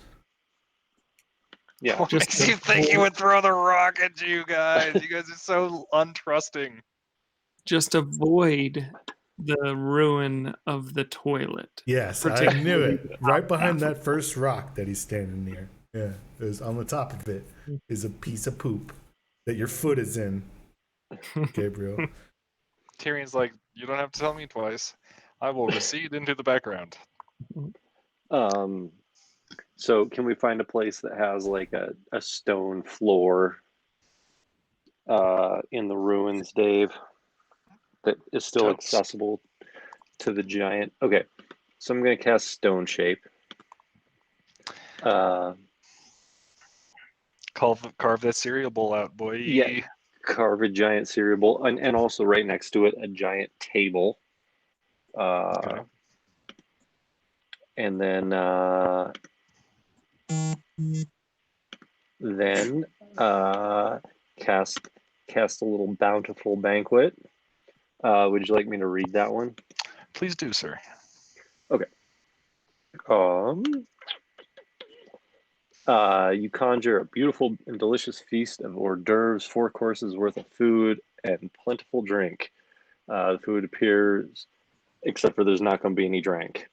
Yeah. What makes you think he would throw the rock at you guys? You guys are so untrusting. Just avoid the ruin of the toilet. Yes, I knew it. Right behind that first rock that he's standing near. Yeah, there's on the top of it is a piece of poop that your foot is in, Gabriel. Tyrion's like, you don't have to tell me twice. I will recede into the background. So can we find a place that has like a stone floor in the ruins, Dave, that is still accessible to the giant? Okay, so I'm going to cast Stone Shape. Carve that cereal bowl out, boy. Yeah, carve a giant cereal bowl, and also right next to it, a giant table. Okay. And then cast a little bountiful banquet. Would you like me to read that one? Please do, sir. Okay. You conjure a beautiful and delicious feast of hors d'oeuvres, 4 courses worth of food, and plentiful drink. The food appears, except for there's not going to be any drink.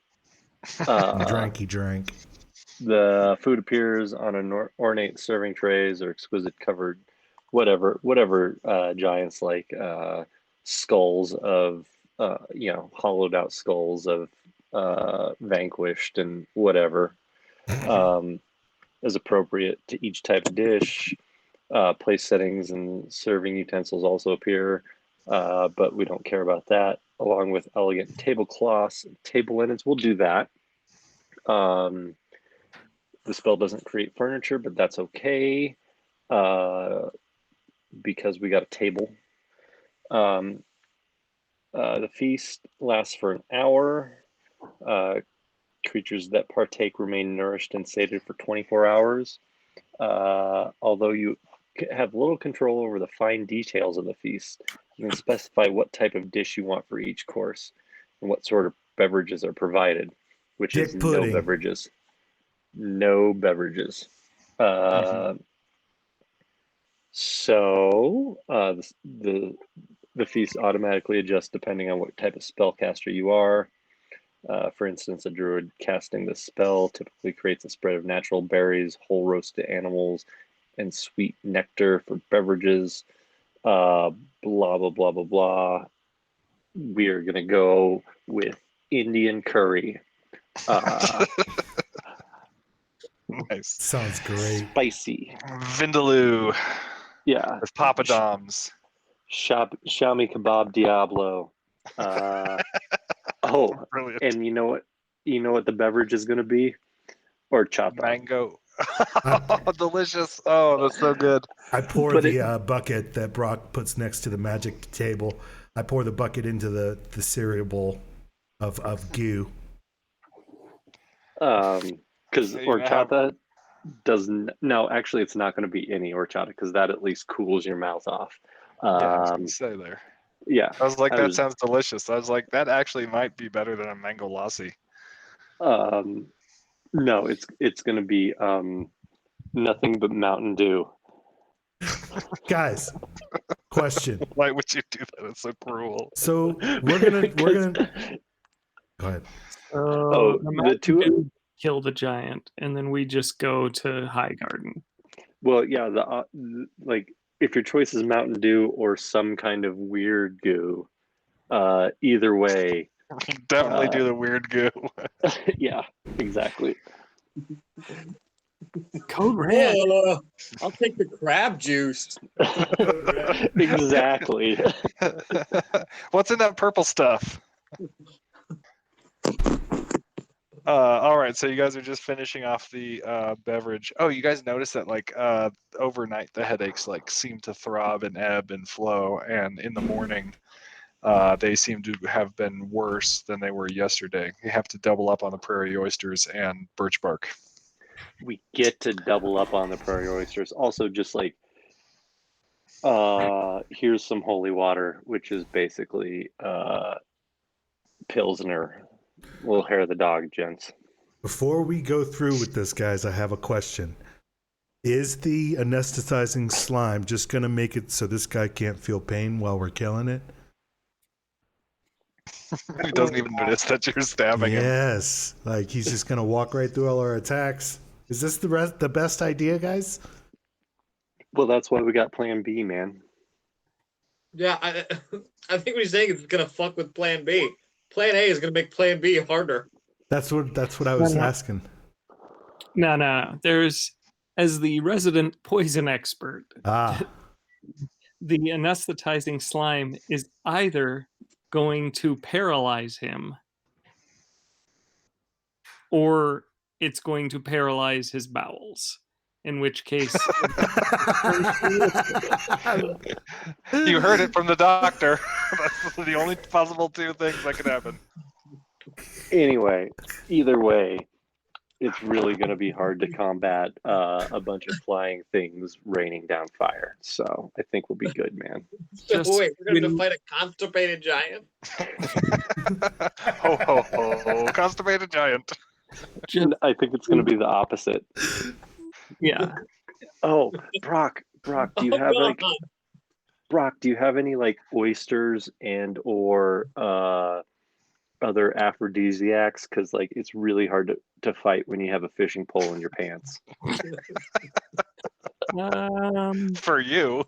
Dranky. The food appears on an ornate serving trays or exquisite covered, whatever giants like, skulls of, hollowed out skulls of vanquished and whatever. As appropriate to each type of dish. Place settings and serving utensils also appear, but we don't care about that, along with elegant tablecloths and table linens. We'll do that. The spell doesn't create furniture, but that's okay, because we got a table. The feast lasts for an hour. Creatures that partake remain nourished and sated for 24 hours. Although you have little control over the fine details of the feast, you can specify what type of dish you want for each course and what sort of beverages are provided, which is no beverages. No beverages. So the feast automatically adjusts depending on what type of spellcaster you are. For instance, a druid casting the spell typically creates a spread of natural berries, whole roasted animals, and sweet nectar for beverages. Blah, blah, blah, blah, blah. We are going to go with Indian curry. Nice. Sounds great. Spicy. Vindaloo. Yeah. With Papa Dom's. Shami Kebab Diablo. Brilliant. And you know what? You know what the beverage is going to be? Horchata. Mango. Delicious. Oh, that's so good. I pour the bucket that Brock puts next to the magic table. I pour the bucket into the cereal bowl of goo. Because horchata doesn't. No, actually, it's not going to be any horchata because that at least cools your mouth off. Yeah, I was going to say there. Yeah. I was like, that sounds delicious. I was like, that actually might be better than a mango lassi. No, it's going to be nothing but Mountain Dew. Guys, question. Why would you do that? It's so cruel. So we're gonna go ahead. The two kill the giant, and then we just go to High Garden. Well, yeah, like if your choice is Mountain Dew or some kind of weird goo, either way, definitely do the weird goo. Yeah, exactly. Code Red. I'll take the crab juice. Exactly. What's in that purple stuff? All right, so you guys are just finishing off the beverage. Oh, you guys noticed that like overnight the headaches like seem to throb and ebb and flow, and in the morning they seem to have been worse than they were yesterday. You have to double up on the prairie oysters and birch bark. We get to double up on the prairie oysters. Also, just like here's some holy water, which is basically Pilsner. Little hair of the dog, gents. Before we go through with this, guys, I have a question. Is the anesthetizing slime just going to make it so this guy can't feel pain while we're killing it? He doesn't even notice that you're stabbing him. Yes. Like he's just going to walk right through all our attacks. Is this the best idea, guys? Well, that's why we got Plan B, man. Yeah, I think what he's saying is it's going to fuck with Plan B. Plan A is going to make Plan B harder. That's what I was asking. No. There's, as the resident poison expert, the anesthetizing slime is either going to paralyze him or it's going to paralyze his bowels. In which case... You heard it from the doctor. That's the only possible two things that could happen. Anyway, either way, it's really going to be hard to combat a bunch of flying things raining down fire. So I think we'll be good, man. So wait, we're going to fight a constipated giant? Ho, ho, ho. Constipated giant. I think it's going to be the opposite. Yeah. Oh, Brock, do you have do you have any like oysters and or other aphrodisiacs? Because like it's really hard to fight when you have a fishing pole in your pants. For you.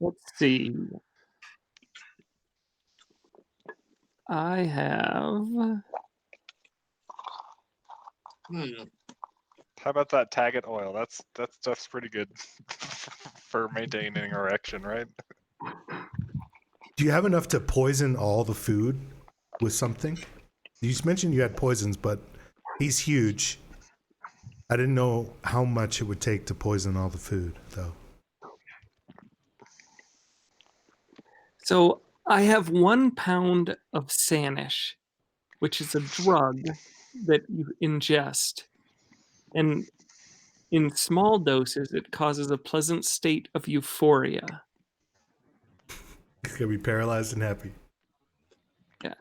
Let's see. I have. How about that Taggart oil? That stuff's pretty good for maintaining an erection, right? Do you have enough to poison all the food with something? You just mentioned you had poisons, but he's huge. I didn't know how much it would take to poison all the food, though. So I have 1 pound of Sanish, which is a drug that you ingest. And in small doses, it causes a pleasant state of euphoria. He's going to be paralyzed and happy. Yeah.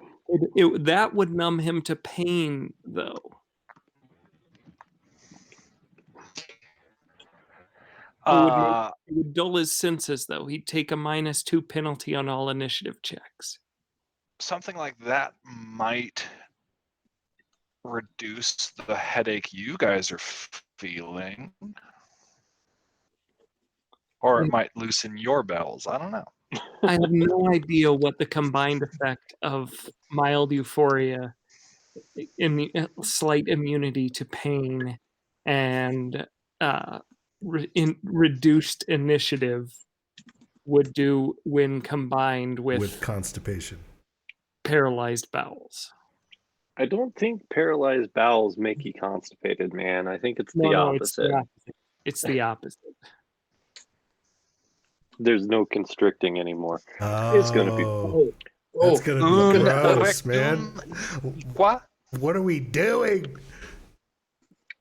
That would numb him to pain, though. It would dull his senses, though. He'd take a -2 penalty on all initiative checks. Something like that might reduce the headache you guys are feeling. Or it might loosen your bowels. I don't know. I have no idea what the combined effect of mild euphoria, slight immunity to pain, and reduced initiative would do when combined with constipation. Paralyzed bowels. I don't think paralyzed bowels make you constipated, man. I think it's the opposite. It's the opposite. There's no constricting anymore. Oh, It's gonna be. That's gonna be gross, man. What? What are we doing?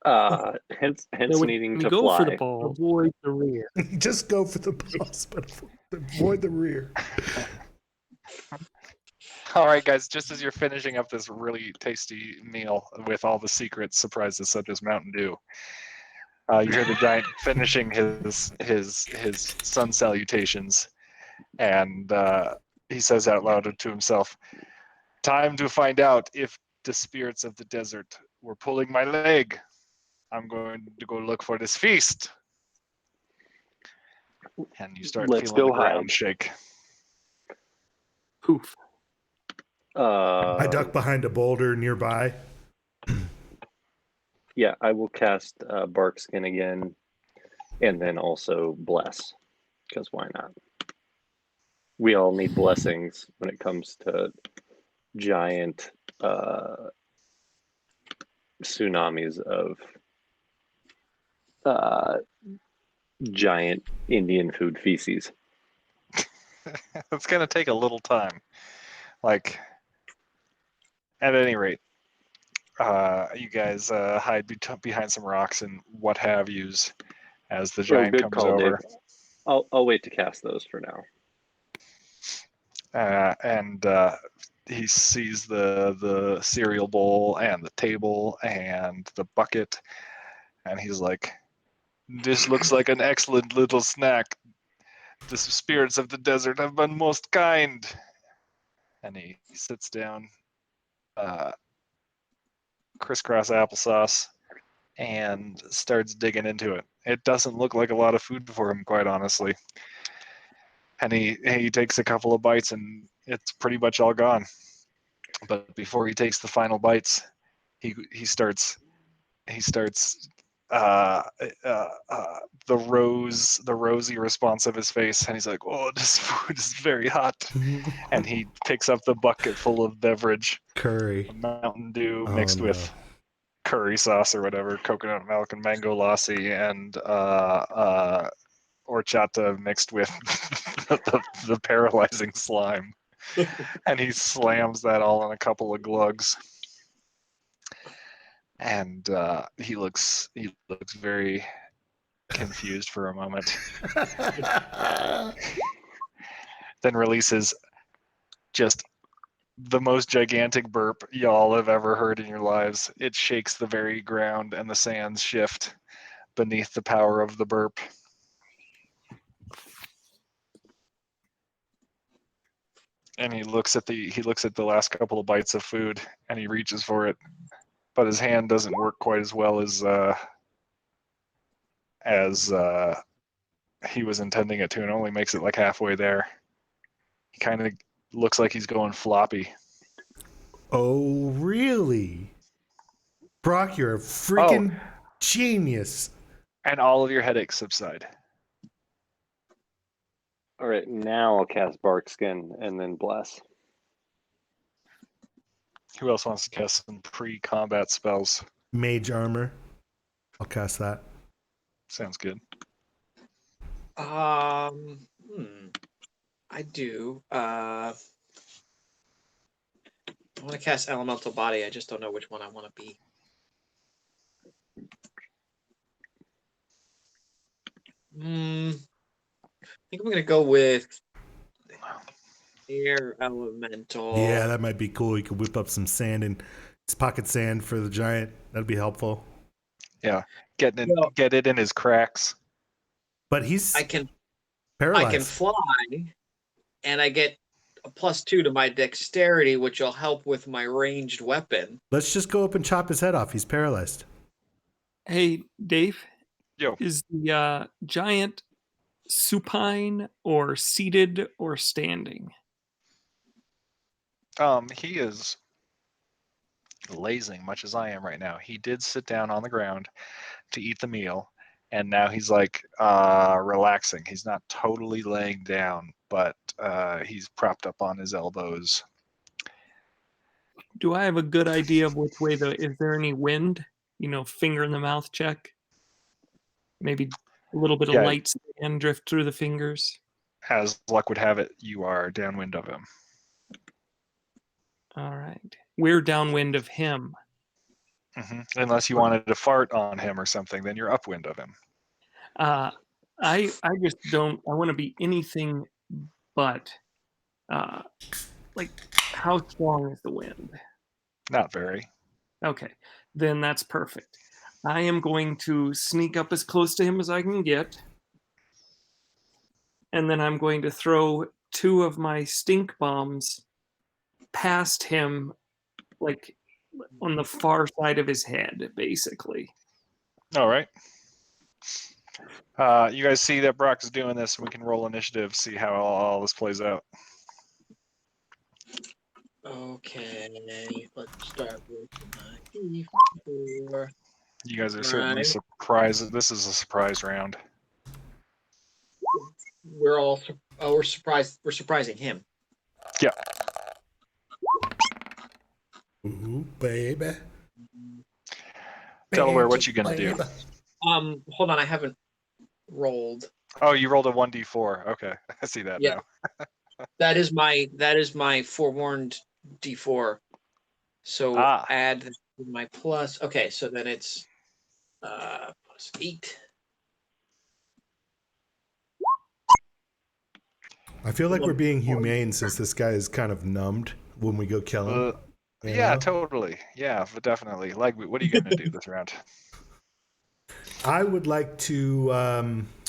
Hence needing to go fly. for the ball, avoid the rear. Just go for the balls, but avoid the rear. All right, guys. Just as you're finishing up this really tasty meal with all the secret surprises such as Mountain Dew, you hear the giant finishing his sun salutations, and he says out loud to himself, "Time to find out if the spirits of the desert were pulling my leg. I'm going to go look for this feast." And you start Let's feeling go the ground hide. shake. Poof. I duck behind a boulder nearby. Yeah, I will cast Barkskin again, and then also Bless, because why not? We all need blessings when it comes to giant tsunamis of giant Indian food feces. It's going to take a little time. Like, at any rate, you guys hide behind some rocks and what have yous as the giant good comes call, over. Dave. I'll wait to cast those for now. And he sees the cereal bowl and the table and the bucket, and he's like, "This looks like an excellent little snack. The spirits of the desert have been most kind." And he sits down, crisscross applesauce, and starts digging into it. It doesn't look like a lot of food for him, quite honestly. And he takes a couple of bites, and it's pretty much all gone. But before he takes the final bites, he starts the rosy response of his face, and he's like, "Oh, this food is very hot." And he picks up the bucket full of beverage, Curry, Mountain Dew mixed with curry sauce or whatever, coconut milk and mango lassi, and horchata mixed with the paralyzing slime. And he slams that all in a couple of glugs. And he looks very confused for a moment. Then releases just the most gigantic burp y'all have ever heard in your lives. It shakes the very ground, and the sands shift beneath the power of the burp. And he looks at the last couple of bites of food, and he reaches for it, but his hand doesn't work quite as well as he was intending it to, and only makes it like halfway there. He kind of looks like he's going floppy. Oh, really? Brock, you're a freaking genius. And all of your headaches subside. All right, now I'll cast Barkskin and then Bless. Who else wants to cast some pre-combat spells? Mage armor. I'll cast that. Sounds good. I do. I want to cast Elemental Body. I just don't know which one I want to be. I think I'm going to go with Air Elemental. Yeah, that might be cool. You could whip up some sand and it's pocket sand for the giant. That'd be helpful. Yeah, get it in his cracks. But he's paralyzed. I can fly, and I get a +2 to my dexterity, which will help with my ranged weapon. Let's just go up and chop his head off. He's paralyzed. Hey, Dave. Yo. Is the giant supine or seated or standing? He is lazing, much as I am right now. He did sit down on the ground to eat the meal, and now he's like relaxing. He's not totally laying down, but he's propped up on his elbows. Do I have a good idea of which way is there any wind? Finger in the mouth check. Maybe a little bit of Yeah. light sand drift through the fingers. As luck would have it, you are downwind of him. All right. We're downwind of him. Unless you wanted to fart on him or something, then you're upwind of him. I just don't. I want to be anything but. Like, how strong is the wind? Not very. Okay, then that's perfect. I am going to sneak up as close to him as I can get. And then I'm going to throw 2 of my stink bombs past him, like on the far side of his head, basically. All right. You guys see that Brock is doing this, and we can roll initiative, see how all this plays out. Okay, let's start with my D4. You guys are certainly surprised. This is a surprise round. We're surprised. We're surprising him. Yeah. Ooh, baby. Delaware, what you gonna do? Hold on, I haven't rolled. Oh, you rolled a 1d4. Okay, I see that now. That is my forewarned D4. So add my plus. Okay, so then it's plus 8. I feel like we're being humane since this guy is kind of numbed when we go kill him. Yeah, totally. Yeah, but definitely. Like, what are you gonna do this round? I would like to.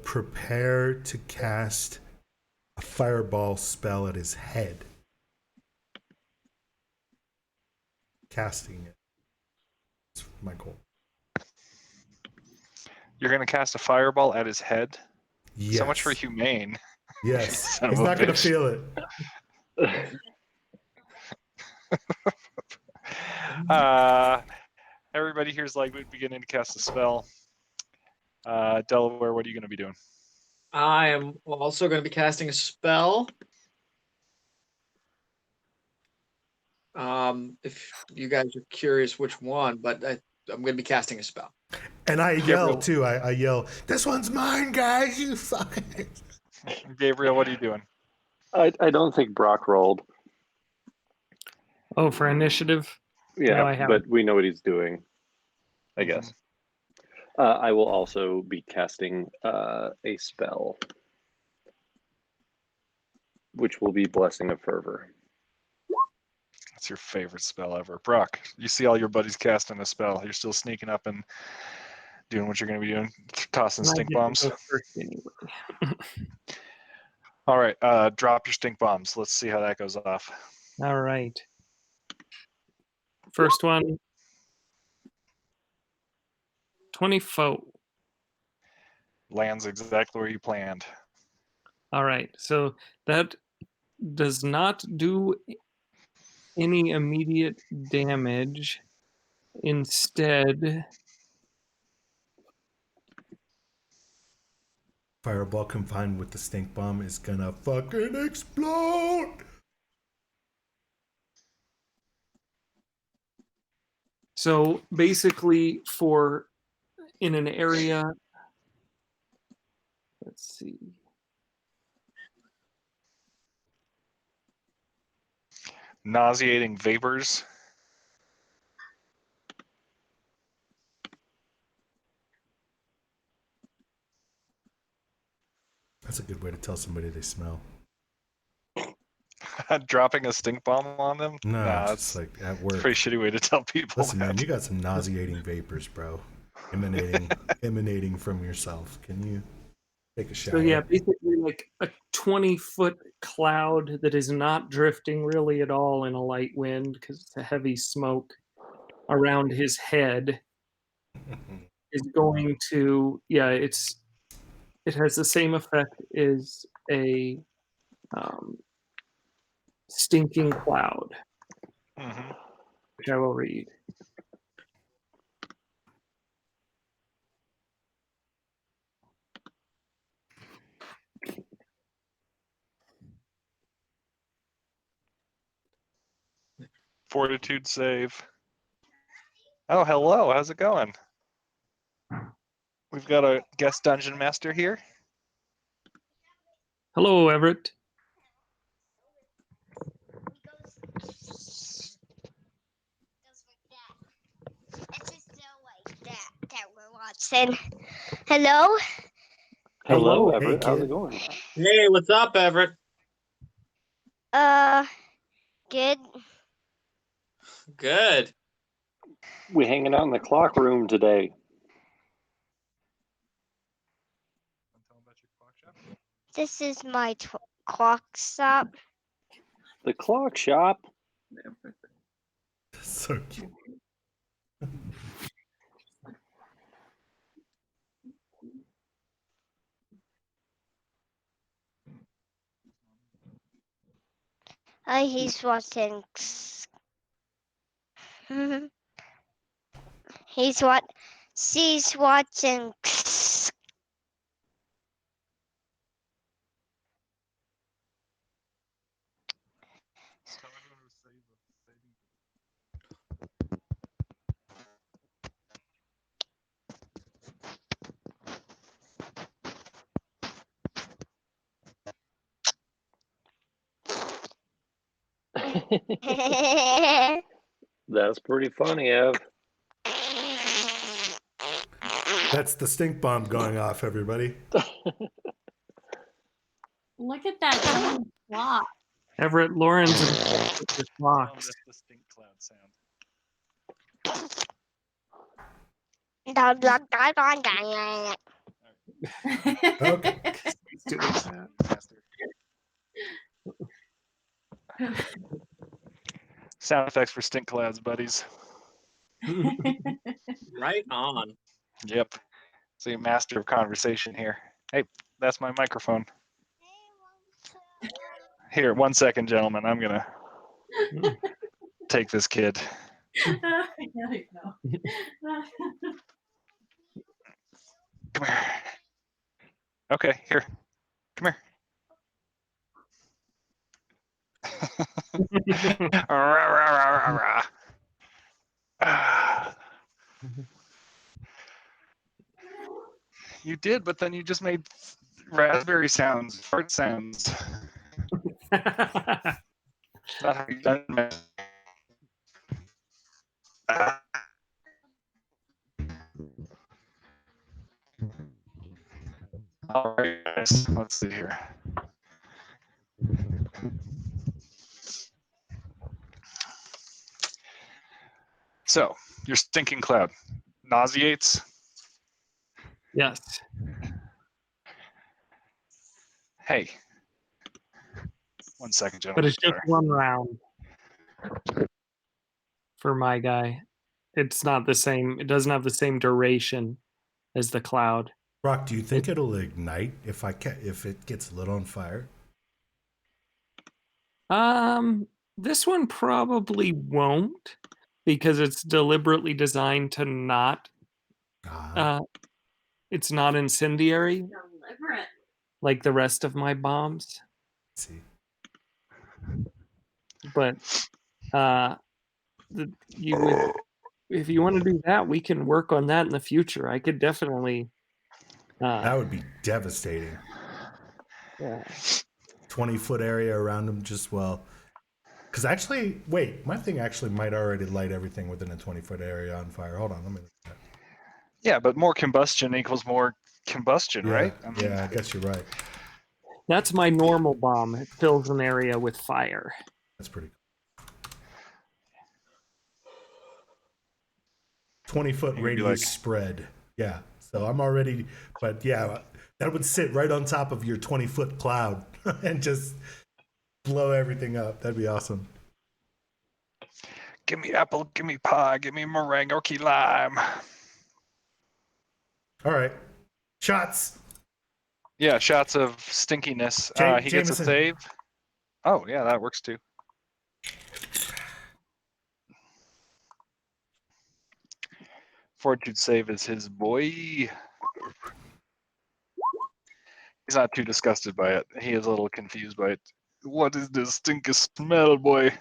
Prepare to cast a fireball spell at his head. Casting it. That's my goal. You're gonna cast a fireball at his head? Yes. So much for humane. Yes. He's not gonna feel it. Everybody here's like beginning to cast a spell. Delaware, what are you going to be doing? I am also going to be casting a spell. If you guys are curious which one, but I'm going to be casting a spell. And I yell too. I yell, "This one's mine, guys! You fucking." Gabriel, what are you doing? I don't think Brock rolled. Oh, for initiative? Yeah, no, but we know what he's doing, I guess. I will also be casting a spell, which will be Blessing of Fervor. That's your favorite spell ever. Brock, you see all your buddies casting a spell. You're still sneaking up and doing what you're going to be doing, tossing stink bombs. All right, drop your stink bombs. Let's see how that goes off. All right. First one. 24. Lands exactly where you planned. All right, so that does not do any immediate damage. Instead, fireball combined with the stink bomb is gonna fucking explode. So basically, in an area, let's see. Nauseating vapors. That's a good way to tell somebody they smell. Dropping a stink bomb on them? No, it's like at work. Pretty shitty way to tell people. Listen, man, you got some nauseating vapors, bro, emanating from yourself. Can you take a shower? So yeah, basically like a 20-foot cloud that is not drifting really at all in a light wind because it's a heavy smoke around his head is going to, it has the same effect as a stinking cloud, which I will read. Fortitude save. Oh, hello. How's it going? We've got a guest dungeon master here. Hello, Everett. Watson. Hello? Hello, Hey, Everett. How's kid. it going? Hey, what's up, Everett? Good. Good. We hanging out in the clock room today. This is my clock stop. The clock shop. So cute. He's watching. He's what? She's watching. That's pretty funny, Ev. That's the stink bomb going off, everybody. Look at that giant clock. Everett, Lauren's with the clocks. That's the stink cloud sound. Okay. He's doing that. Sound effects for stink clouds, buddies. Right on. Yep. See, master of conversation here. Hey, that's my microphone. Here, 1 second, gentlemen. I'm gonna take this kid. Yeah, I know. Come here. Okay, here. Come here. Rah, rah, rah, rah, rah. Ah. You did, but then you just made raspberry sounds, fart sounds. Not how you done it. Ah. All right, guys. Let's see here. So, your stinking cloud nauseates. Yes. Hey. 1 second, But gentlemen. it's just Sorry. one round for my guy. It's not the same. It doesn't have the same duration as the cloud. Brock, do you think it'll ignite if it gets lit on fire? This one probably won't because it's deliberately designed to not. It's not incendiary Deliberate. like the rest of my bombs. Let's see. But you would, if you want to do that, we can work on that in the future. I could definitely. That would be devastating. Yeah. 20-foot area around them, just well. Because actually, wait, my thing actually might already light everything within a 20-foot area on fire. Hold on, let me look at that. Yeah, but more combustion equals more combustion, Yeah, right? I guess you're right. That's my normal bomb. It fills an area with fire. That's pretty cool. 20-foot radius spread. Yeah. So I'm already, but yeah, that would sit right on top of your 20-foot cloud and just blow everything up. That'd be awesome. Give me apple, give me pie, give me meringue or key lime. All right. Shots. Yeah, shots of stinkiness. He gets a Jameson. save. Oh, yeah, that works too. Fortitude save is his boy. He's not too disgusted by it. He is a little confused by it. What is this stinky smell, boy?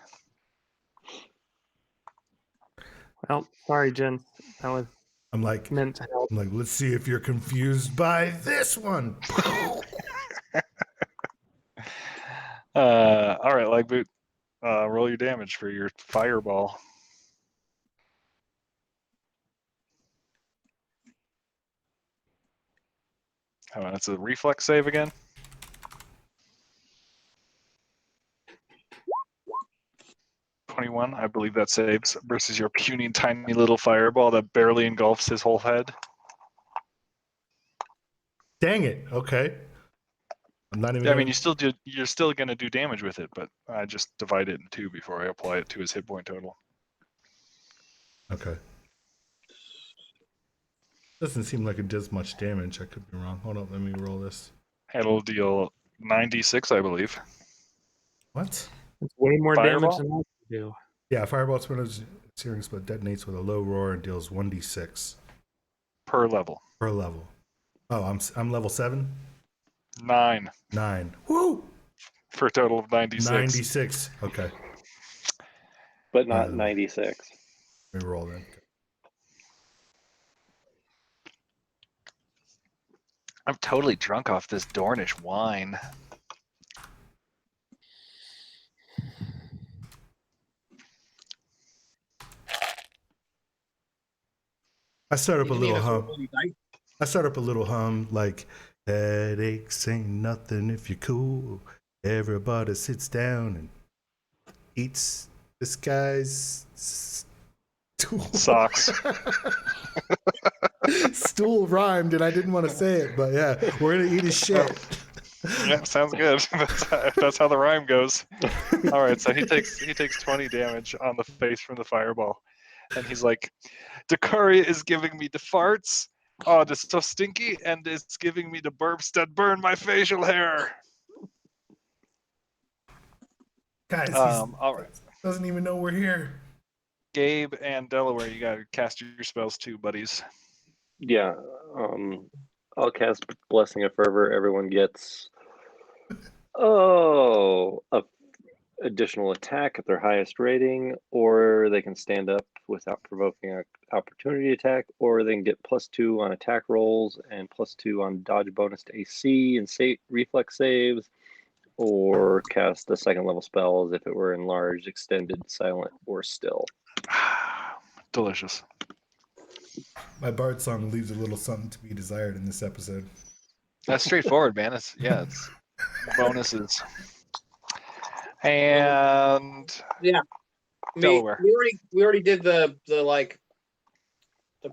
Well, sorry, Jen. That was I'm like, meant to help. let's see if you're confused by this one. All right, Lagboot. Roll your damage for your fireball. Oh, that's a reflex save again. I believe that saves versus your puny tiny little fireball that barely engulfs his whole head. Dang it. Okay. I'm not even. Yeah, I mean, you're still gonna do damage with it, but I just divide it in two before I apply it to his hit point total. Okay. Doesn't seem like it does much damage. I could be wrong. Hold on, let me roll this. It'll deal 96, I believe. What? It's way more Fireball? damage than I can do. Yeah, fireball splinter's searing split detonates with a low roar and deals 1d6 Per level. per level. Oh, I'm level 7? 9 Woo! for a total of 96. 96. Okay. But not 96. Let me roll then. I'm totally drunk off this Dornish wine. I start up a You mean little a hum. holy dice? I start up a little hum like, headaches ain't nothing if you're cool. Everybody sits down and eats this guy's stool. Socks. Stool rhymed and I didn't want to say it, but yeah, we're gonna eat his shit. Yeah, sounds good. That's how the rhyme goes. All right, so he takes 20 damage on the face from the fireball, and he's like, "Dakari is giving me the farts. Oh, it's so stinky, and it's giving me the burps that burn my facial hair." Guys, all right. Doesn't even know we're here. Gabe and Delaware, you gotta cast your spells too, buddies. Yeah. I'll cast Blessing of Fervor. Everyone gets a additional attack at their highest rating, or they can stand up without provoking an opportunity attack, or they can get +2 on attack rolls and +2 on dodge bonus to AC and reflex saves, or cast a second level spell as if it were enlarged, extended, silent, or still. Delicious. My bard song leaves a little something to be desired in this episode. That's straightforward, man. It's bonuses. And yeah, Delaware. We already did the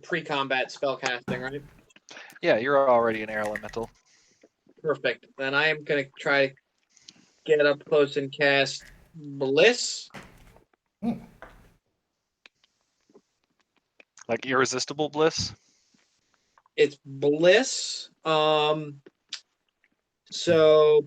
pre-combat spell casting, right? Yeah, you're already an air elemental. Perfect. Then I am gonna try to get up close and cast Bliss. Like irresistible bliss. It's Bliss. So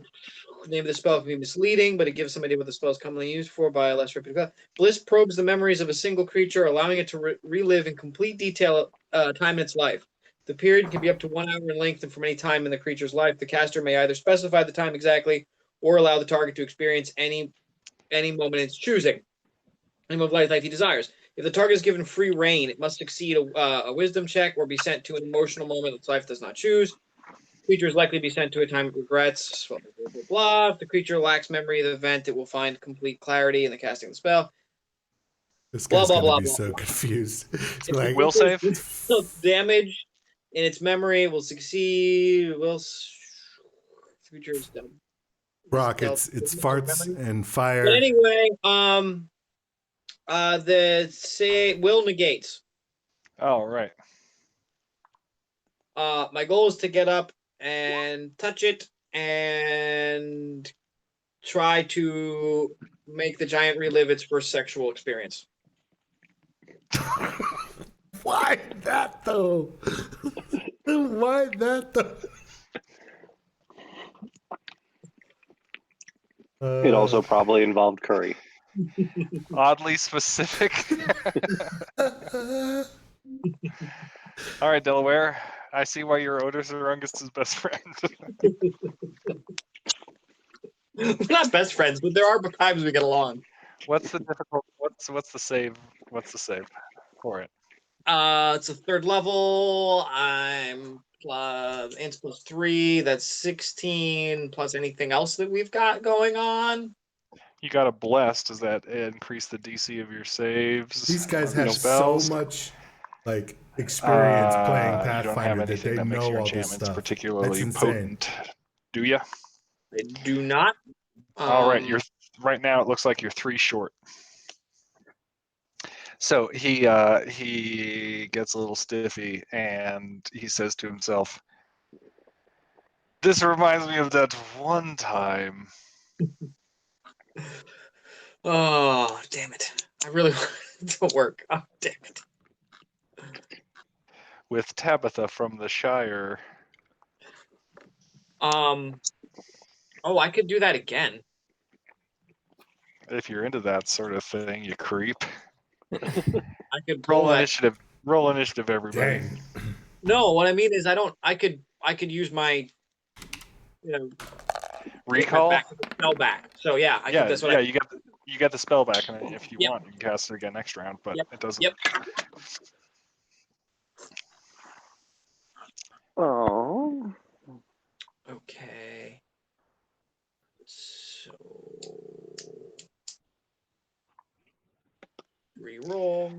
name of the spell can be misleading, but it gives some idea what the spell is commonly used for by a less reputable. Bliss probes the memories of a single creature, allowing it to relive in complete detail time in its life. The period can be up to 1 hour in length, and from any time in the creature's life, the caster may either specify the time exactly or allow the target to experience any moment it's choosing, any moment of life he desires. If the target is given free reign, it must succeed a wisdom check or be sent to an emotional moment its life does not choose. Creature is likely to be sent to a time of regrets. Blah, blah, blah, blah. If the creature lacks memory of the event, it will find complete clarity in the casting of the spell. This guy's blah, gonna blah, be blah, so blah. confused. If Like, will save damage in its memory will succeed. Will creature is done. Brock, it's farts and fire. But anyway, the say will negates. Oh, right. My goal is to get up and touch it and try to make the giant relive its first sexual experience. Why that though? Why that though? It also probably involved curry. Oddly specific. All right, Delaware. I see why you're Otis Arungus's best friend. We're not best friends, but there are times we get along. What's the difficult? What's the save? What's the save? for it. It's a 3rd level. I'm ants plus 3. That's 16 plus anything else that we've got going on. You got a bless. Does that increase the DC of your saves? These guys your have spells? so much experience playing You don't have Pathfinder that anything they that makes know your all this enchantments stuff. particularly That's potent, do you? I do not. All right, you're right now. It looks like you're 3 short. So he gets a little stiffy and he says to himself, "This reminds me of that one time." Oh, damn it! I really want it to work. Oh, damn it! With Tabitha from the Shire. Oh, I could do that again. If you're into that sort of thing, you creep. I could pull Roll that. initiative. Roll initiative, everybody. Dang. No, what I mean is I could use my Recall. back spell back. So yeah, I think that's what you get the spell back, and if you Yep. want, you can cast it again next round. But it doesn't. Yep. Oh. Okay. So reroll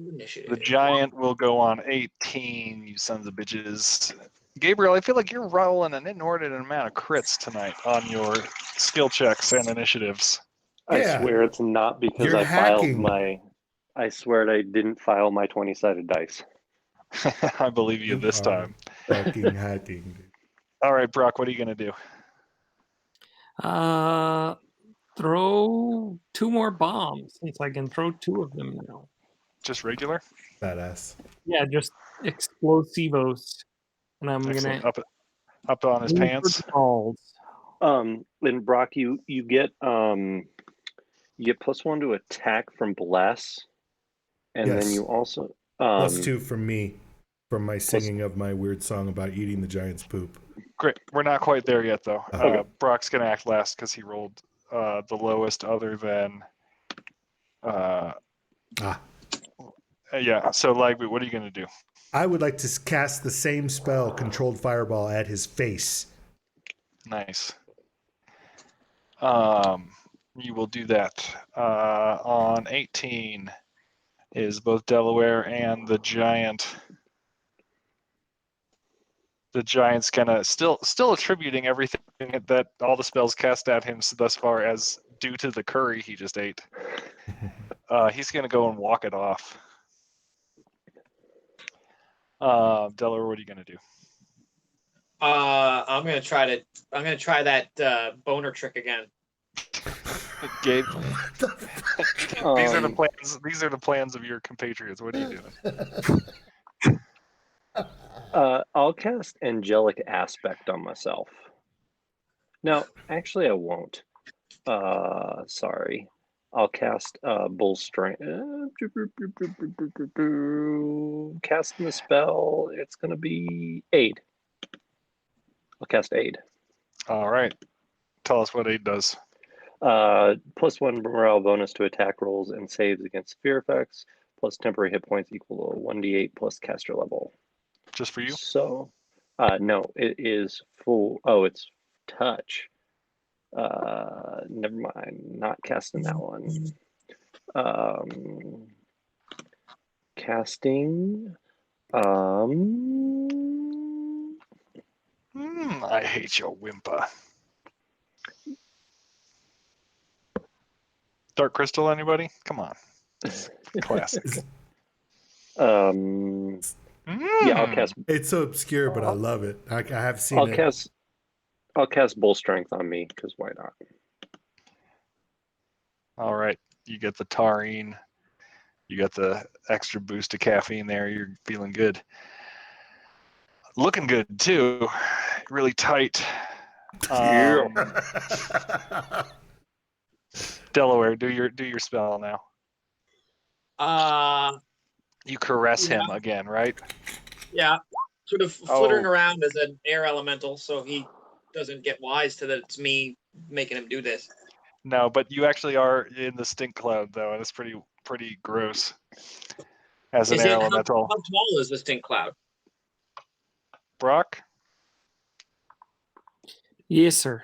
initiative. The giant will go on 18. You sons of bitches. Gabriel, I feel like you're rolling an inordinate amount of crits tonight on your skill checks and initiatives. I Yeah. swear it's not because You're I hacking. I swear I didn't file my 20-sided dice. I believe you this time. Fucking hacking. Dude. All right, Brock, what are you gonna do? Throw 2 more bombs since I can throw 2 of them now. Just regular? Badass. Yeah, just explosivos, and I'm Excellent. gonna up on his aim for pants. the balls. And Brock, you get +1 to attack from bless, and Yes. then you also +2 from me from my singing of my weird song about eating the giant's poop. Great. We're not quite there yet, though. Okay. Brock's gonna act last because he rolled the lowest, other than. Yeah. So, Lagby, what are you gonna do? I would like to cast the same spell, Controlled Fireball, at his face. Nice. You will do that on 18. Is both Delaware and the giant. The giant's gonna still attributing everything that all the spells cast at him thus far as due to the curry he just ate. He's gonna go and walk it off. Delaware, what are you gonna do? I'm gonna try that boner trick again. Gabe, these are the plans. These are the plans of your compatriots. What are you doing? I'll cast Angelic Aspect on myself. No, actually, I won't. Sorry. I'll cast Bull Strength. Casting the spell, it's going to be Aid. I'll cast Aid. All right. Tell us what Aid does. +1 morale bonus to attack rolls and saves against fear effects, plus temporary hit points equal to 1d8 plus caster level. Just for you? So, no, it is full. Oh, it's touch. Never mind. Not casting that one. Casting. I hate your whimper. Dark Crystal, anybody? Come on. Classic. Yeah, I'll cast. It's so obscure, but I love it. I have seen it. I'll cast Bull Strength on me, because why not? All right. You get the taurine. You got the extra boost of caffeine there. You're feeling good. Looking good, too. Really tight. Delaware, do your spell now. You caress him again, right? Yeah, sort of flittering around as an air elemental, so he doesn't get wise to that it's me making him do this. No, but you actually are in the stink cloud, though, and it's pretty gross. as an Is air it how elemental. tall is the stink cloud? Brock, Yes, sir.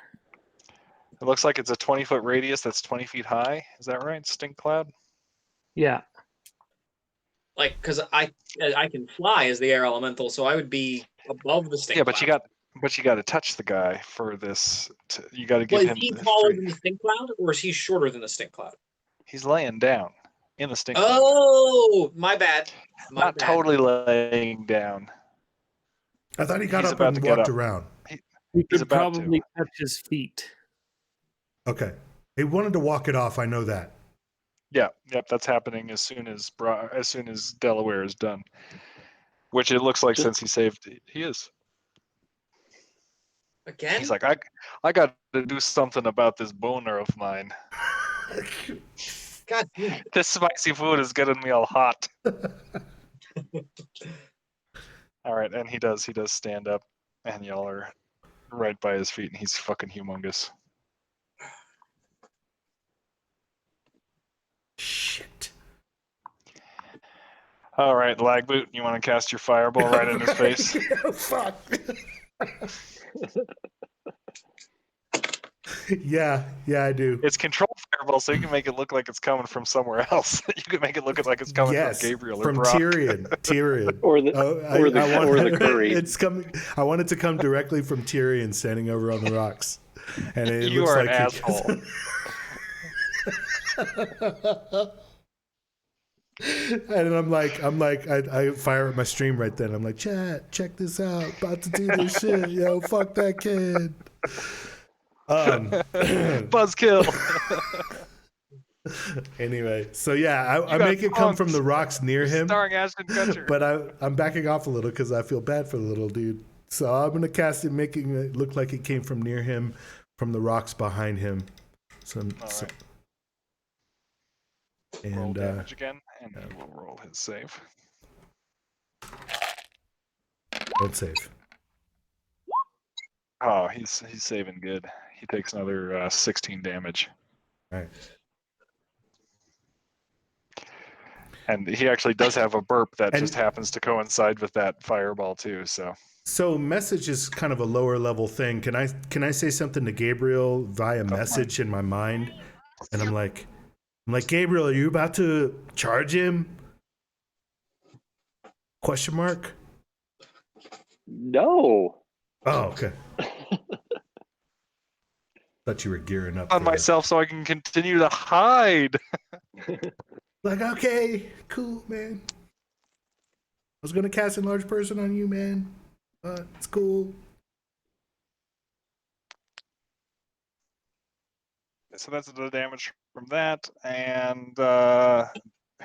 it looks like it's a 20-foot radius that's 20 feet high. Is that right? Stink cloud? Yeah. Like, because I can fly as the air elemental, so I would be above the stink Yeah, cloud. but you got to touch the guy for this. You got to give Well, is him. he taller than the stink cloud, or is he shorter than the stink cloud? He's laying down in the stink cloud. Oh, my bad. Not totally laying down. I thought he got He's up about and to get walked up. around. He He's could about probably to. touch his feet. Okay. He wanted to walk it off. I know that. Yeah, yep, that's happening as soon as Delaware is done. Which it looks like since he saved, he is. Again? He's like, I got to do something about this boner of mine. God damn it. This spicy food is getting me all hot. All right, and he does stand up, and y'all are right by his feet, and he's fucking humongous. Shit. All right, Lagboot, you want to cast your fireball right in his face? Yeah, fuck. yeah, I do. It's controlled fireball, so you can make it look like it's coming from somewhere else. You can make it look like it's coming from Gabriel or from Brock. Tyrion. Or the curry. It's coming. I want it to come directly from Tyrion standing over on the rocks, and it You looks are like an asshole. And I'm like, I fire up my stream right then. I'm like, chat, check this out. About to do this shit. Yo, fuck that kid. Buzzkill. Anyway, so yeah, I make it come from the rocks near him. Starring Ashton Kutcher. But I'm backing off a little because I feel bad for the little dude. So I'm going to cast it, making it look like it came from near him, from the rocks behind him. So, Right. and roll damage again, and then we'll roll his save. don't save. Oh, he's saving good. He takes another 16 damage. All right. And he actually does have a burp that just happens to coincide with that fireball too. So message is kind of a lower level thing. Can I say something to Gabriel via message in my mind? And I'm like, Gabriel, are you about to charge him? Question mark? No. Oh, okay. Thought you were gearing up on myself so I can continue to hide. Like, okay, cool, man. I was gonna cast Enlarge Person on you, man. But it's cool. So that's the damage from that. And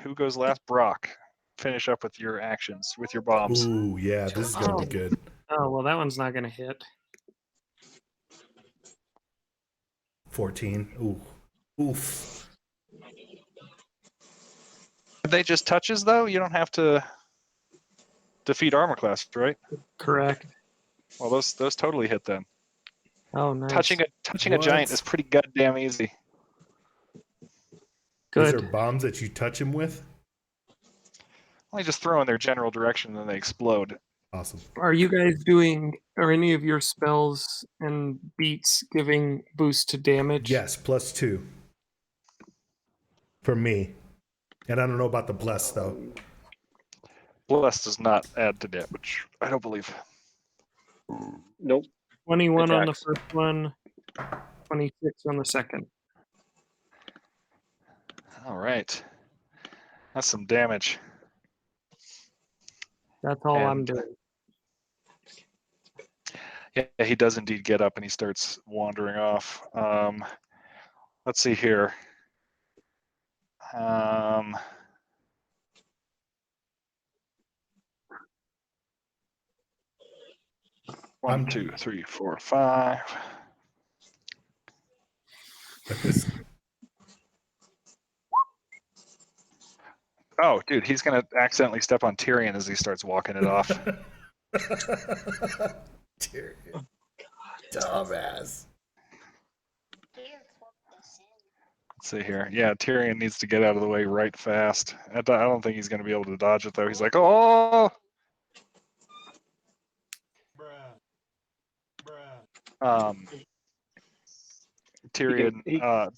who goes last? Brock. Finish up with your actions, with your bombs. Ooh, yeah, this is gonna be good. Oh, well, that one's not going to hit. 14. Ooh. Oof. Are they just touches, though? You don't have to defeat armor class, right? Correct. Well, those totally hit then. Oh, nice. Touching a giant is pretty goddamn easy. Good. These are bombs that you touch him with? Only just throw in their general direction and then they explode. Awesome. Are any of your spells and beats giving boost to damage? Yes, +2. For me. And I don't know about the bless, though. Bless does not add to damage, I don't believe. Nope. 21 on the Attacks. first one, 26 on the second. All right. That's some damage. That's all I'm doing. Yeah, he does indeed get up and he starts wandering off. Let's see here. 1, 2, 3, 4, 5. Oh, dude, he's gonna accidentally step on Tyrion as he starts walking it off. Tyrion. Dumbass. Let's see here. Yeah, Tyrion needs to get out of the way right fast. I don't think he's going to be able to dodge it, though. He's like, oh! Tyrion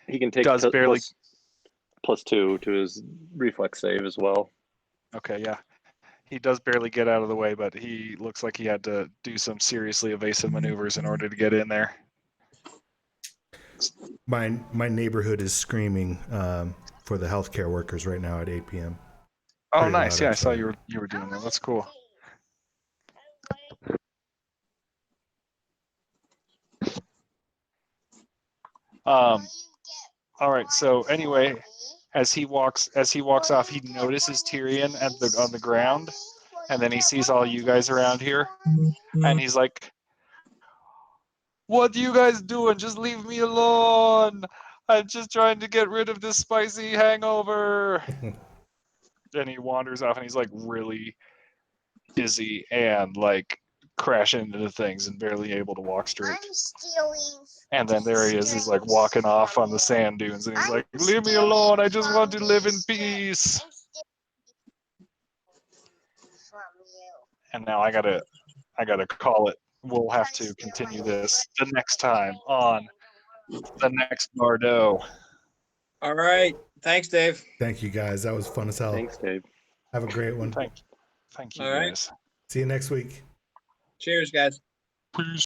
he can take does barely... +2 to his reflex save as well. Okay, yeah. He does barely get out of the way, but he looks like he had to do some seriously evasive maneuvers in order to get in there. My neighborhood is screaming for the healthcare workers right now at 8 p.m. Oh, Pretty nice. loud Yeah, I saw outside. you were doing that. That's cool. All right. So anyway, as he walks off, he notices Tyrion on the ground, and then he sees all you guys around here, and he's like, "What are you guys doing? Just leave me alone. I'm just trying to get rid of this spicy hangover." Then he wanders off, and he's like really dizzy and like crashing into things and barely able to walk straight. And then there he is. He's like walking off on the sand dunes, and he's like, "Leave me alone. I just want to live in peace." And now I gotta call it. We'll have to continue this the next time on the Next Bardo. All right. Thanks, Dave. Thank you, guys. That was fun as hell. Thanks, Dave. Have a great one. Thank you, All right. guys. See you next week. Cheers, guys. Peace.